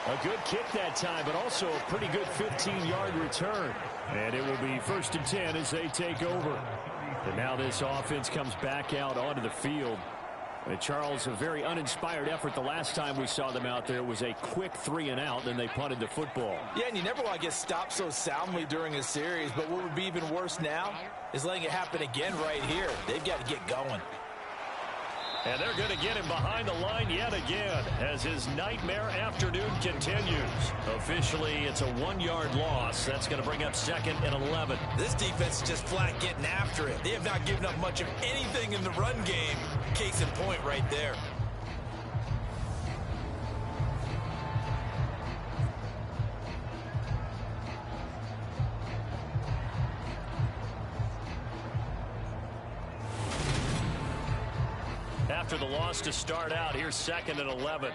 A good kick that time, but also a pretty good 15-yard return. And it will be 1st and 10 as they take over. And now this offense comes back out onto the field. And Charles, a very uninspired effort the last time we saw them out there was a quick 3 and out, then they punted the football. Yeah, and you never want to get stopped so soundly during a series, but what would be even worse now is letting it happen again right here. They've got to get going. And they're going to get him behind the line yet again as his nightmare afternoon continues. Officially, it's a 1-yard loss. That's going to bring up 2nd and 11. This defense is just flat getting after it. They have not given up much of anything in the run game. Case in point right there. after the loss to start out. Here's 2nd and 11.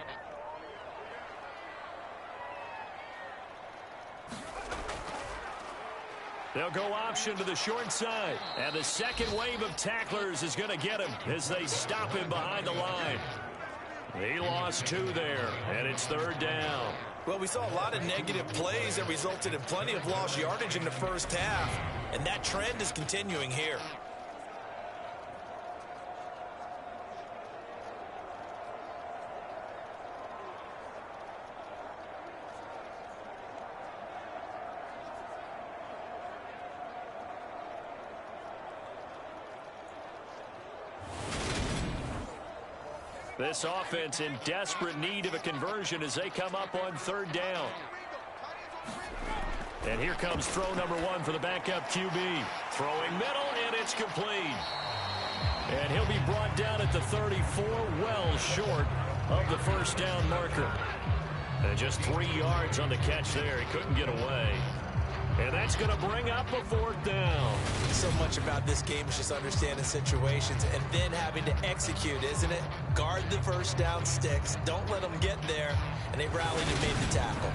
They'll go option to the short side. And the second wave of tacklers is going to get him as they stop him behind the line. He lost 2 there, and it's 3rd down. Well, we saw a lot of negative plays that resulted in plenty of lost yardage in the first half, and that trend is continuing here. This offense in desperate need of a conversion as they come up on 3rd down. And here comes throw number 1 for the backup QB. Throwing middle, and it's complete. And he'll be brought down at the 34, well short of the first down marker. And just 3 yards on the catch there. He couldn't get away. And that's going to bring up a 4th down. So much about this game is just understanding situations and then having to execute, isn't it? Guard the first down sticks. Don't let them get there. And they rallied and made the tackle.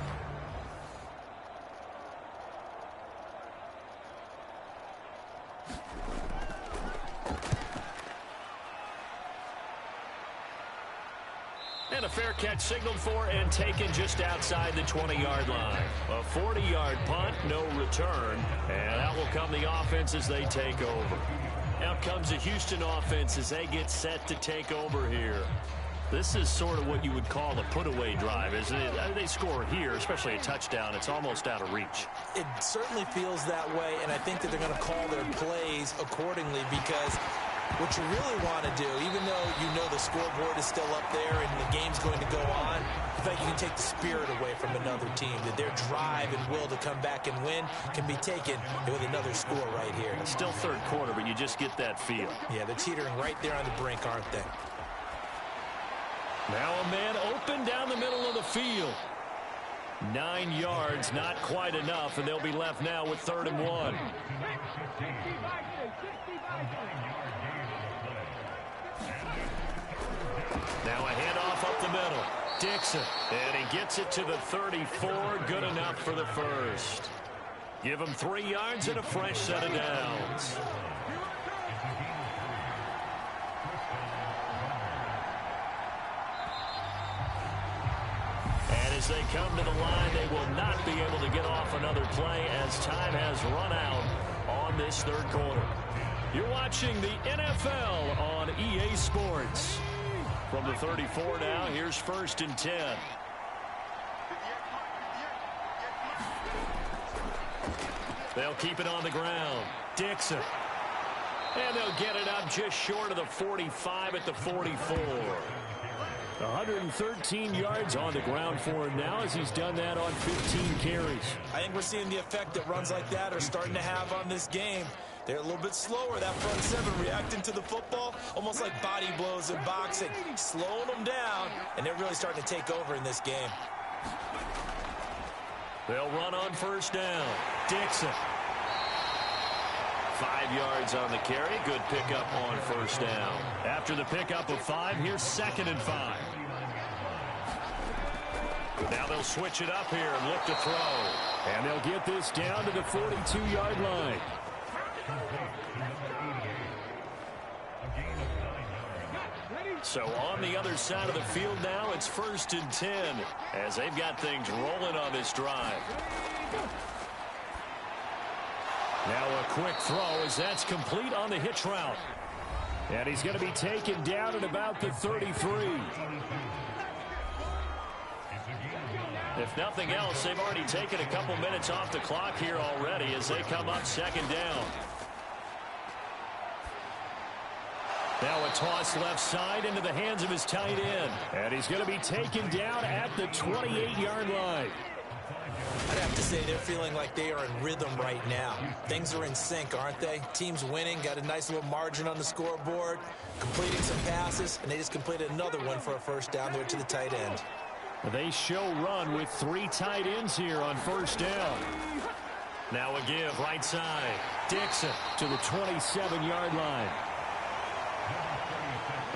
And a fair catch signaled for and taken just outside the 20-yard line. A 40-yard punt, no return. And out will come the offense as they take over. Out comes the Houston offense as they get set to take over here. This is sort of what you would call a put-away drive, isn't it? They score here, especially a touchdown. It's almost out of reach. It certainly feels that way, and I think that they're going to call their plays accordingly because what you really want to do, even though you know the scoreboard is still up there and the game's going to go on, I think you can take the spirit away from another team, that their drive and will to come back and win can be taken with another score right here. It's still 3rd quarter, but you just get that feel. Yeah, they're teetering right there on the brink, aren't they? Now a man open down the middle of the field. 9 yards, not quite enough, and they'll be left now with 3rd and 1. Now a handoff up the middle. Dixon, and he gets it to the 34. Good enough for the first. Give him 3 yards and a fresh set of downs. And as they come to the line, they will not be able to get off another play as time has run out on this 3rd quarter. You're watching the NFL on EA Sports. From the 34 now, here's 1st and 10. They'll keep it on the ground. Dixon. And they'll get it up just short of the 45 at the 44. 113 yards on the ground for him now as he's done that on 15 carries. I think we're seeing the effect that runs like that are starting to have on this game. They're a little bit slower, that front 7 reacting to the football, almost like body blows in boxing, slowing them down, and they're really starting to take over in this game. They'll run on 1st down. Dixon. 5 yards on the carry. Good pickup on 1st down. After the pickup of 5, here's 2nd and 5. Now they'll switch it up here and look to throw. And they'll get this down to the 42-yard line. So on the other side of the field now, it's 1st and 10 as they've got things rolling on this drive. Now a quick throw as that's complete on the hitch route. And he's going to be taken down at about the 33. If nothing else, they've already taken a couple minutes off the clock here already as they come up 2nd down. Now a toss left side into the hands of his tight end. And he's going to be taken down at the 28-yard line. I'd have to say they're feeling like they are in rhythm right now. Things are in sync, aren't they? Team's winning, got a nice little margin on the scoreboard, completing some passes, and they just completed another one for a 1st down there to the tight end. They show run with 3 tight ends here on 1st down. Now a give right side. Dixon to the 27-yard line.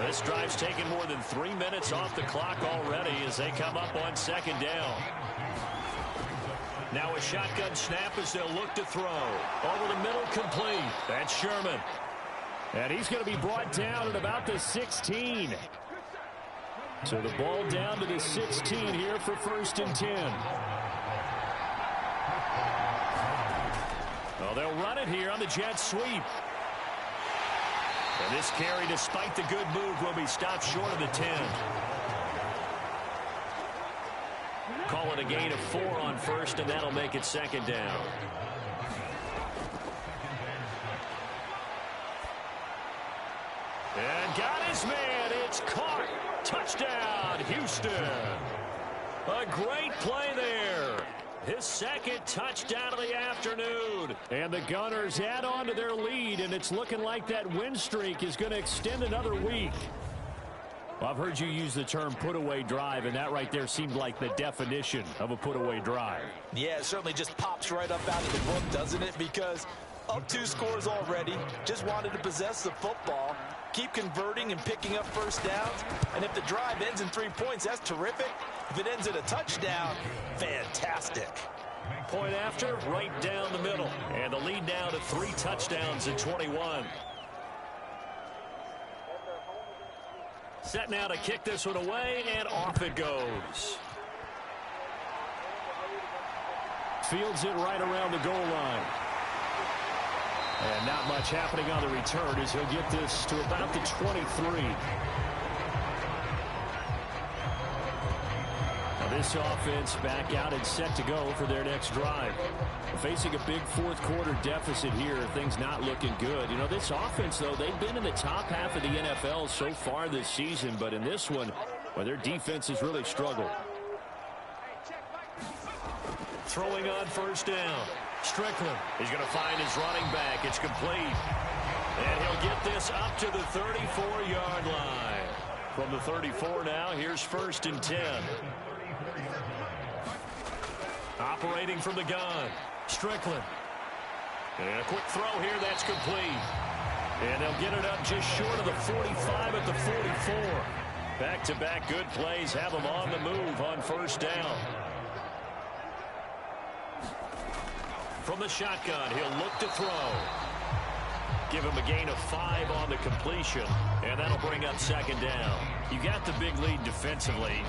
This drive's taken more than 3 minutes off the clock already as they come up on second down. Now a shotgun snap as they'll look to throw. Over the middle, complete. That's Sherman. And he's going to be brought down at about the 16. So the ball down to the 16 here for 1st and 10. Well, they'll run it here on the jet sweep. And this carry, despite the good move, will be stopped short of the 10. Call it a gain of 4 on 1st, and that'll make it 2nd down. And got his man. It's caught. Touchdown, Houston. A great play there. His 2nd touchdown of the afternoon. And the Gunners add on to their lead, and it's looking like that win streak is going to extend another week. Well, I've heard you use the term put-away drive, and that right there seemed like the definition of a put-away drive. Yeah, it certainly just pops right up out of the book, doesn't it? Because up 2 scores already, just wanted to possess the football, keep converting and picking up 1st downs. And if the drive ends in 3 points, that's terrific. If it ends in a touchdown, fantastic. Point after, right down the middle. And the lead now to 3 touchdowns in 21. Set now to kick this one away, and off it goes. Fields it right around the goal line. And not much happening on the return as he'll get this to about the 23. Now this offense back out and set to go for their next drive. Facing a big 4th quarter deficit here, things not looking good. You know, this offense, though, they've been in the top half of the NFL so far this season, but in this one, well, their defense has really struggled. Throwing on 1st down. Strickland is going to find his running back. It's complete. And he'll get this up to the 34-yard line. From the 34 now, here's 1st and 10. Operating from the gun. Strickland. And a quick throw here, that's complete. And they'll get it up just short of the 45 at the 44. Back-to-back good plays have them on the move on 1st down. From the shotgun, he'll look to throw. Give him a gain of 5 on the completion, and that'll bring up 2nd down. You got the big lead defensively.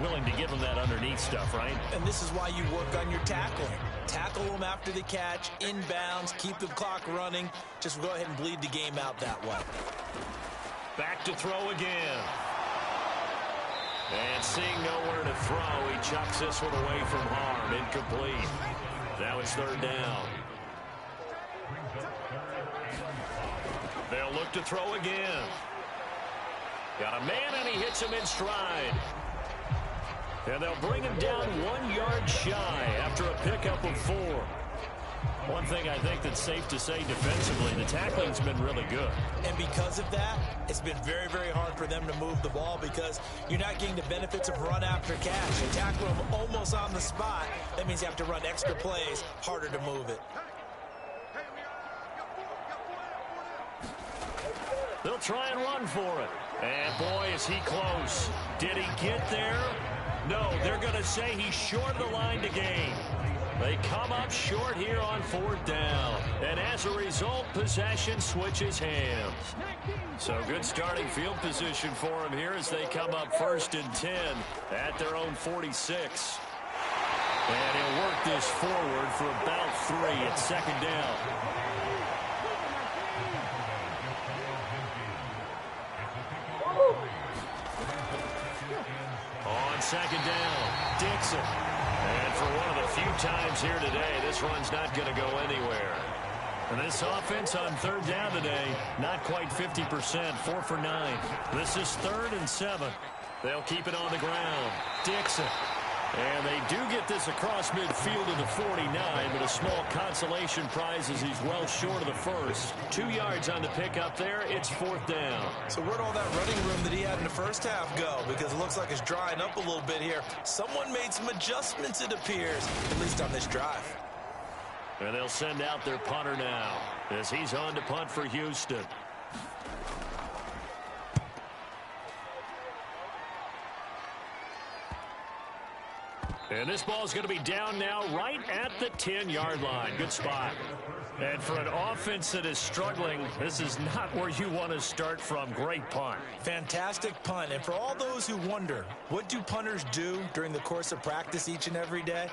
Willing to give him that underneath stuff, right? And this is why you work on your tackling. Tackle them after the catch, inbounds, keep the clock running. Just go ahead and bleed the game out that way. Back to throw again. And seeing nowhere to throw, he chucks this one away from harm. Incomplete. Now it's 3rd down. They'll look to throw again. Got a man, and he hits him in stride. And they'll bring him down 1 yard shy after a pickup of 4. One thing I think that's safe to say defensively, the tackling's been really good. And because of that, it's been very, very hard for them to move the ball because you're not getting the benefits of run after catch. You tackle them almost on the spot. That means you have to run extra plays, harder to move it. They'll try and run for it. And boy, is he close. Did he get there? No, they're going to say he's short of the line to gain. They come up short here on 4th down. And as a result, possession switches hands. So good starting field position for him here as they come up 1st and 10 at their own 46. And he'll work this forward for about 3 at 2nd down. On 2nd down, Dixon. And for one of the few times here today, this run's not going to go anywhere. And this offense on 3rd down today, not quite 50%, 4 for 9. This is 3rd and 7. They'll keep it on the ground. Dixon. And they do get this across midfield to the 49, but a small consolation prize as he's well short of the first. 2 yards on the pickup there. It's 4th down. So where'd all that running room that he had in the first half go? Because it looks like it's drying up a little bit here. Someone made some adjustments, it appears, at least on this drive. And they'll send out their punter now as he's on to punt for Houston. And this ball is going to be down now right at the 10-yard line. Good spot. And for an offense that is struggling, this is not where you want to start from. Great punt. Fantastic punt. And for all those who wonder, what do punters do during the course of practice each and every day?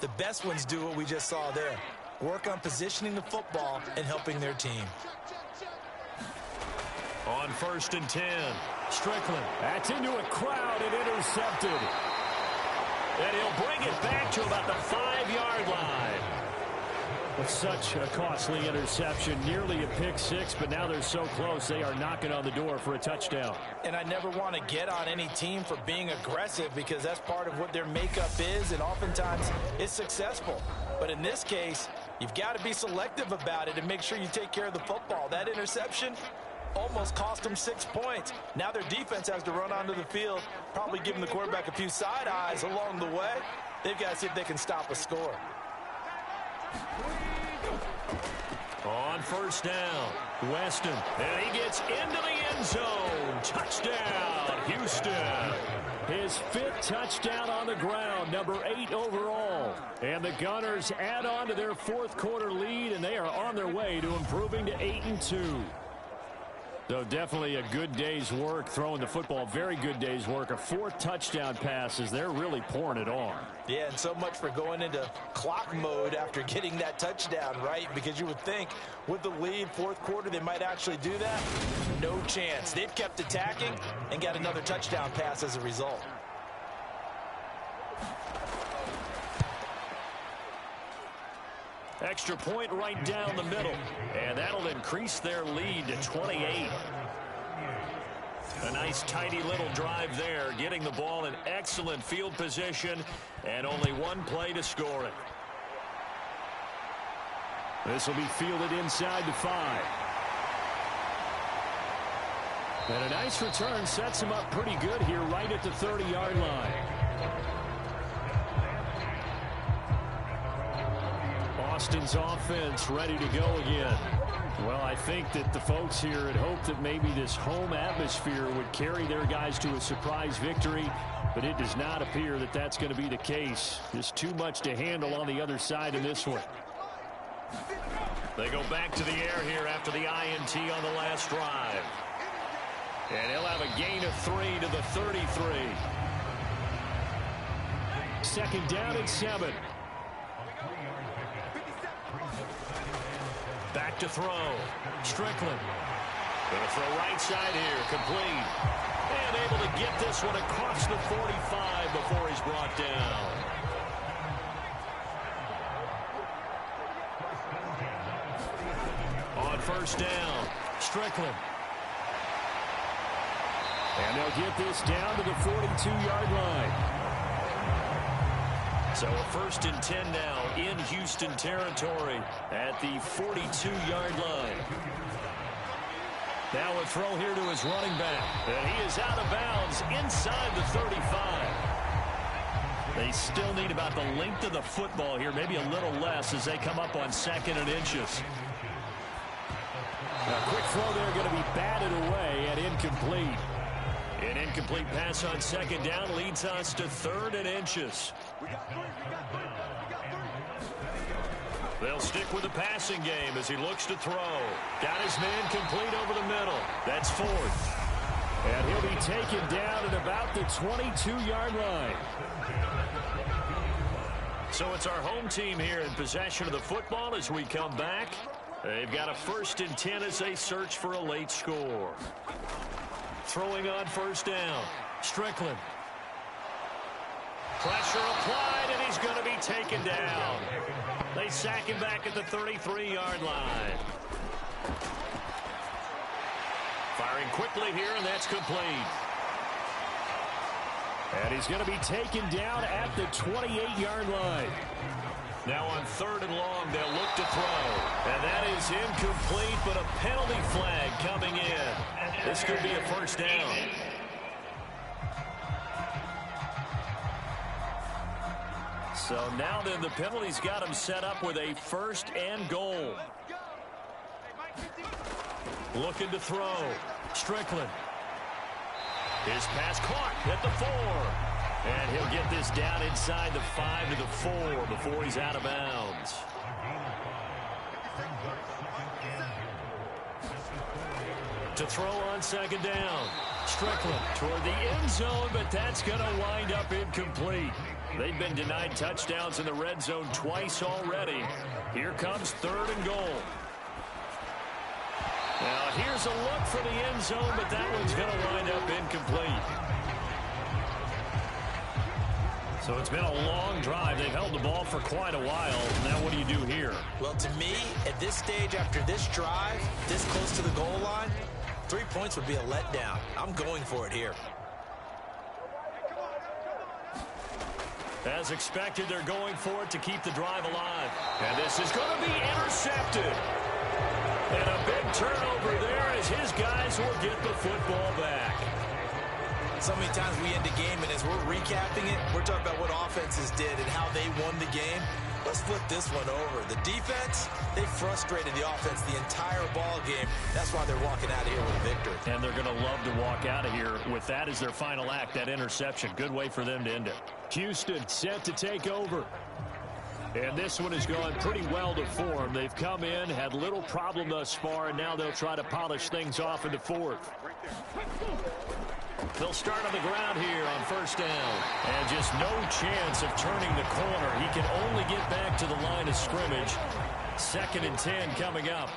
The best ones do what we just saw there. Work on positioning the football and helping their team. On 1st and 10, Strickland. That's into a crowd and intercepted. And he'll bring it back to about the 5-yard line. With such a costly interception, nearly a pick six, but now they're so close they are knocking on the door for a touchdown. And I never want to get on any team for being aggressive because that's part of what their makeup is, and oftentimes it's successful. But in this case, you've got to be selective about it and make sure you take care of the football. That interception almost cost them 6 points. Now their defense has to run onto the field, probably giving the quarterback a few side eyes along the way. They've got to see if they can stop a score. On 1st down, Weston, and he gets into the end zone. Touchdown, Houston. His 5th touchdown on the ground, number 8 overall. And the Gunners add on to their 4th quarter lead, and they are on their way to improving to 8-2. So definitely a good day's work throwing the football. Very good day's work. A 4th touchdown pass as they're really pouring it on. Yeah, and so much for going into clock mode after getting that touchdown, right? Because you would think with the lead, 4th quarter, they might actually do that. No chance. They've kept attacking and got another touchdown pass as a result. Extra point right down the middle. And that'll increase their lead to 28. A nice tidy little drive there, getting the ball in excellent field position, and only one play to score it. This will be fielded inside the 5. And a nice return sets him up pretty good here right at the 30-yard line. Austin's offense ready to go again. Well, I think that the folks here had hoped that maybe this home atmosphere would carry their guys to a surprise victory, but it does not appear that that's going to be the case. Just too much to handle on the other side in this one. They go back to the air here after the INT on the last drive. And he'll have a gain of 3 to the 33. 2nd down and 7. Back to throw. Strickland. Going to throw right side here. Complete. And able to get this one across the 45 before he's brought down. On 1st down, Strickland. And they'll get this down to the 42-yard line. So a 1st and 10 now in Houston territory at the 42-yard line. Now a throw here to his running back. And he is out of bounds inside the 35. They still need about the length of the football here, maybe a little less as they come up on 2nd and inches. A quick throw there going to be batted away and incomplete. An incomplete pass on 2nd down leads us to 3rd and inches. They'll stick with the passing game as he looks to throw. Got his man complete over the middle. That's 4th. And he'll be taken down at about the 22-yard line. So it's our home team here in possession of the football as we come back. They've got a 1st and 10 as they search for a late score. Throwing on 1st down. Strickland. Pressure applied, and he's going to be taken down. They sack him back at the 33-yard line. Firing quickly here, and that's complete. And he's going to be taken down at the 28-yard line. Now on 3rd and long, they'll look to throw. And that is incomplete, but a penalty flag coming in. This could be a 1st down. So now then the penalty's got him set up with a 1st and goal. Looking to throw. Strickland. His pass caught at the 4. And he'll get this down inside the 5 to the 4 before he's out of bounds. To throw on second down. Strickland toward the end zone, but that's going to wind up incomplete. They've been denied touchdowns in the red zone twice already. Here comes 3rd and goal. Now here's a look for the end zone, but that one's going to wind up incomplete. So it's been a long drive. They've held the ball for quite a while. Now what do you do here? Well, to me, at this stage, after this drive, this close to the goal line, 3 points would be a letdown. I'm going for it here. As expected, they're going for it to keep the drive alive. And this is going to be intercepted. And a big turnover there as his guys will get the football back. So many times we end a game, and as we're recapping it, we're talking about what offenses did and how they won the game. Let's flip this one over. The defense, they frustrated the offense the entire ball game. That's why they're walking out of here with a victory. And they're going to love to walk out of here with that as their final act, that interception. Good way for them to end it. Houston set to take over. And this one has gone pretty well to form. They've come in, had little problem thus far, and now they'll try to polish things off in the 4th. They'll start on the ground here on 1st down. And just no chance of turning the corner. He can only get back to the line of scrimmage. 2nd and 10 coming up.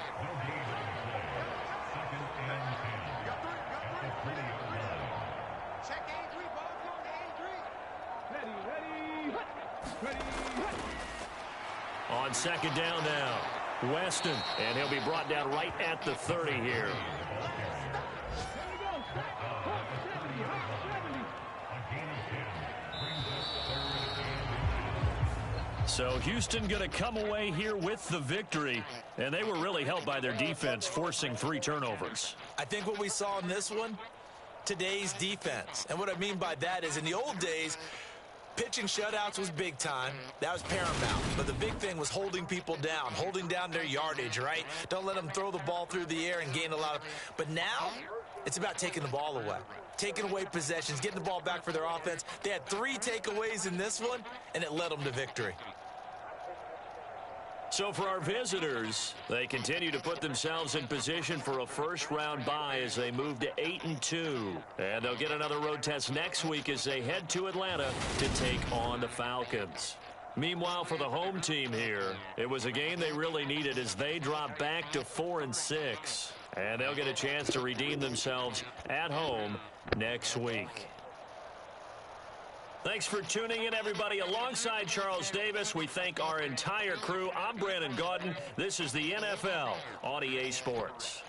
On 2nd down now, Weston. And he'll be brought down right at the 30 here. So Houston going to come away here with the victory, and they were really helped by their defense, forcing 3 turnovers. I think what we saw in this one, today's defense. And what I mean by that is in the old days, pitching shutouts was big time. That was paramount. But the big thing was holding people down, holding down their yardage, right? Don't let them throw the ball through the air and gain a lot of... But now, it's about taking the ball away. Taking away possessions, getting the ball back for their offense. They had 3 takeaways in this one, and it led them to victory. So for our visitors, they continue to put themselves in position for a first-round bye as they move to 8-2. And they'll get another road test next week as they head to Atlanta to take on the Falcons. Meanwhile, for the home team here, it was a game they really needed as they drop back to 4-6. And they'll get a chance to redeem themselves at home next week. Thanks for tuning in, everybody. Alongside Charles Davis, we thank our entire crew. I'm Brandon Gaudin. This is the NFL on EA Sports.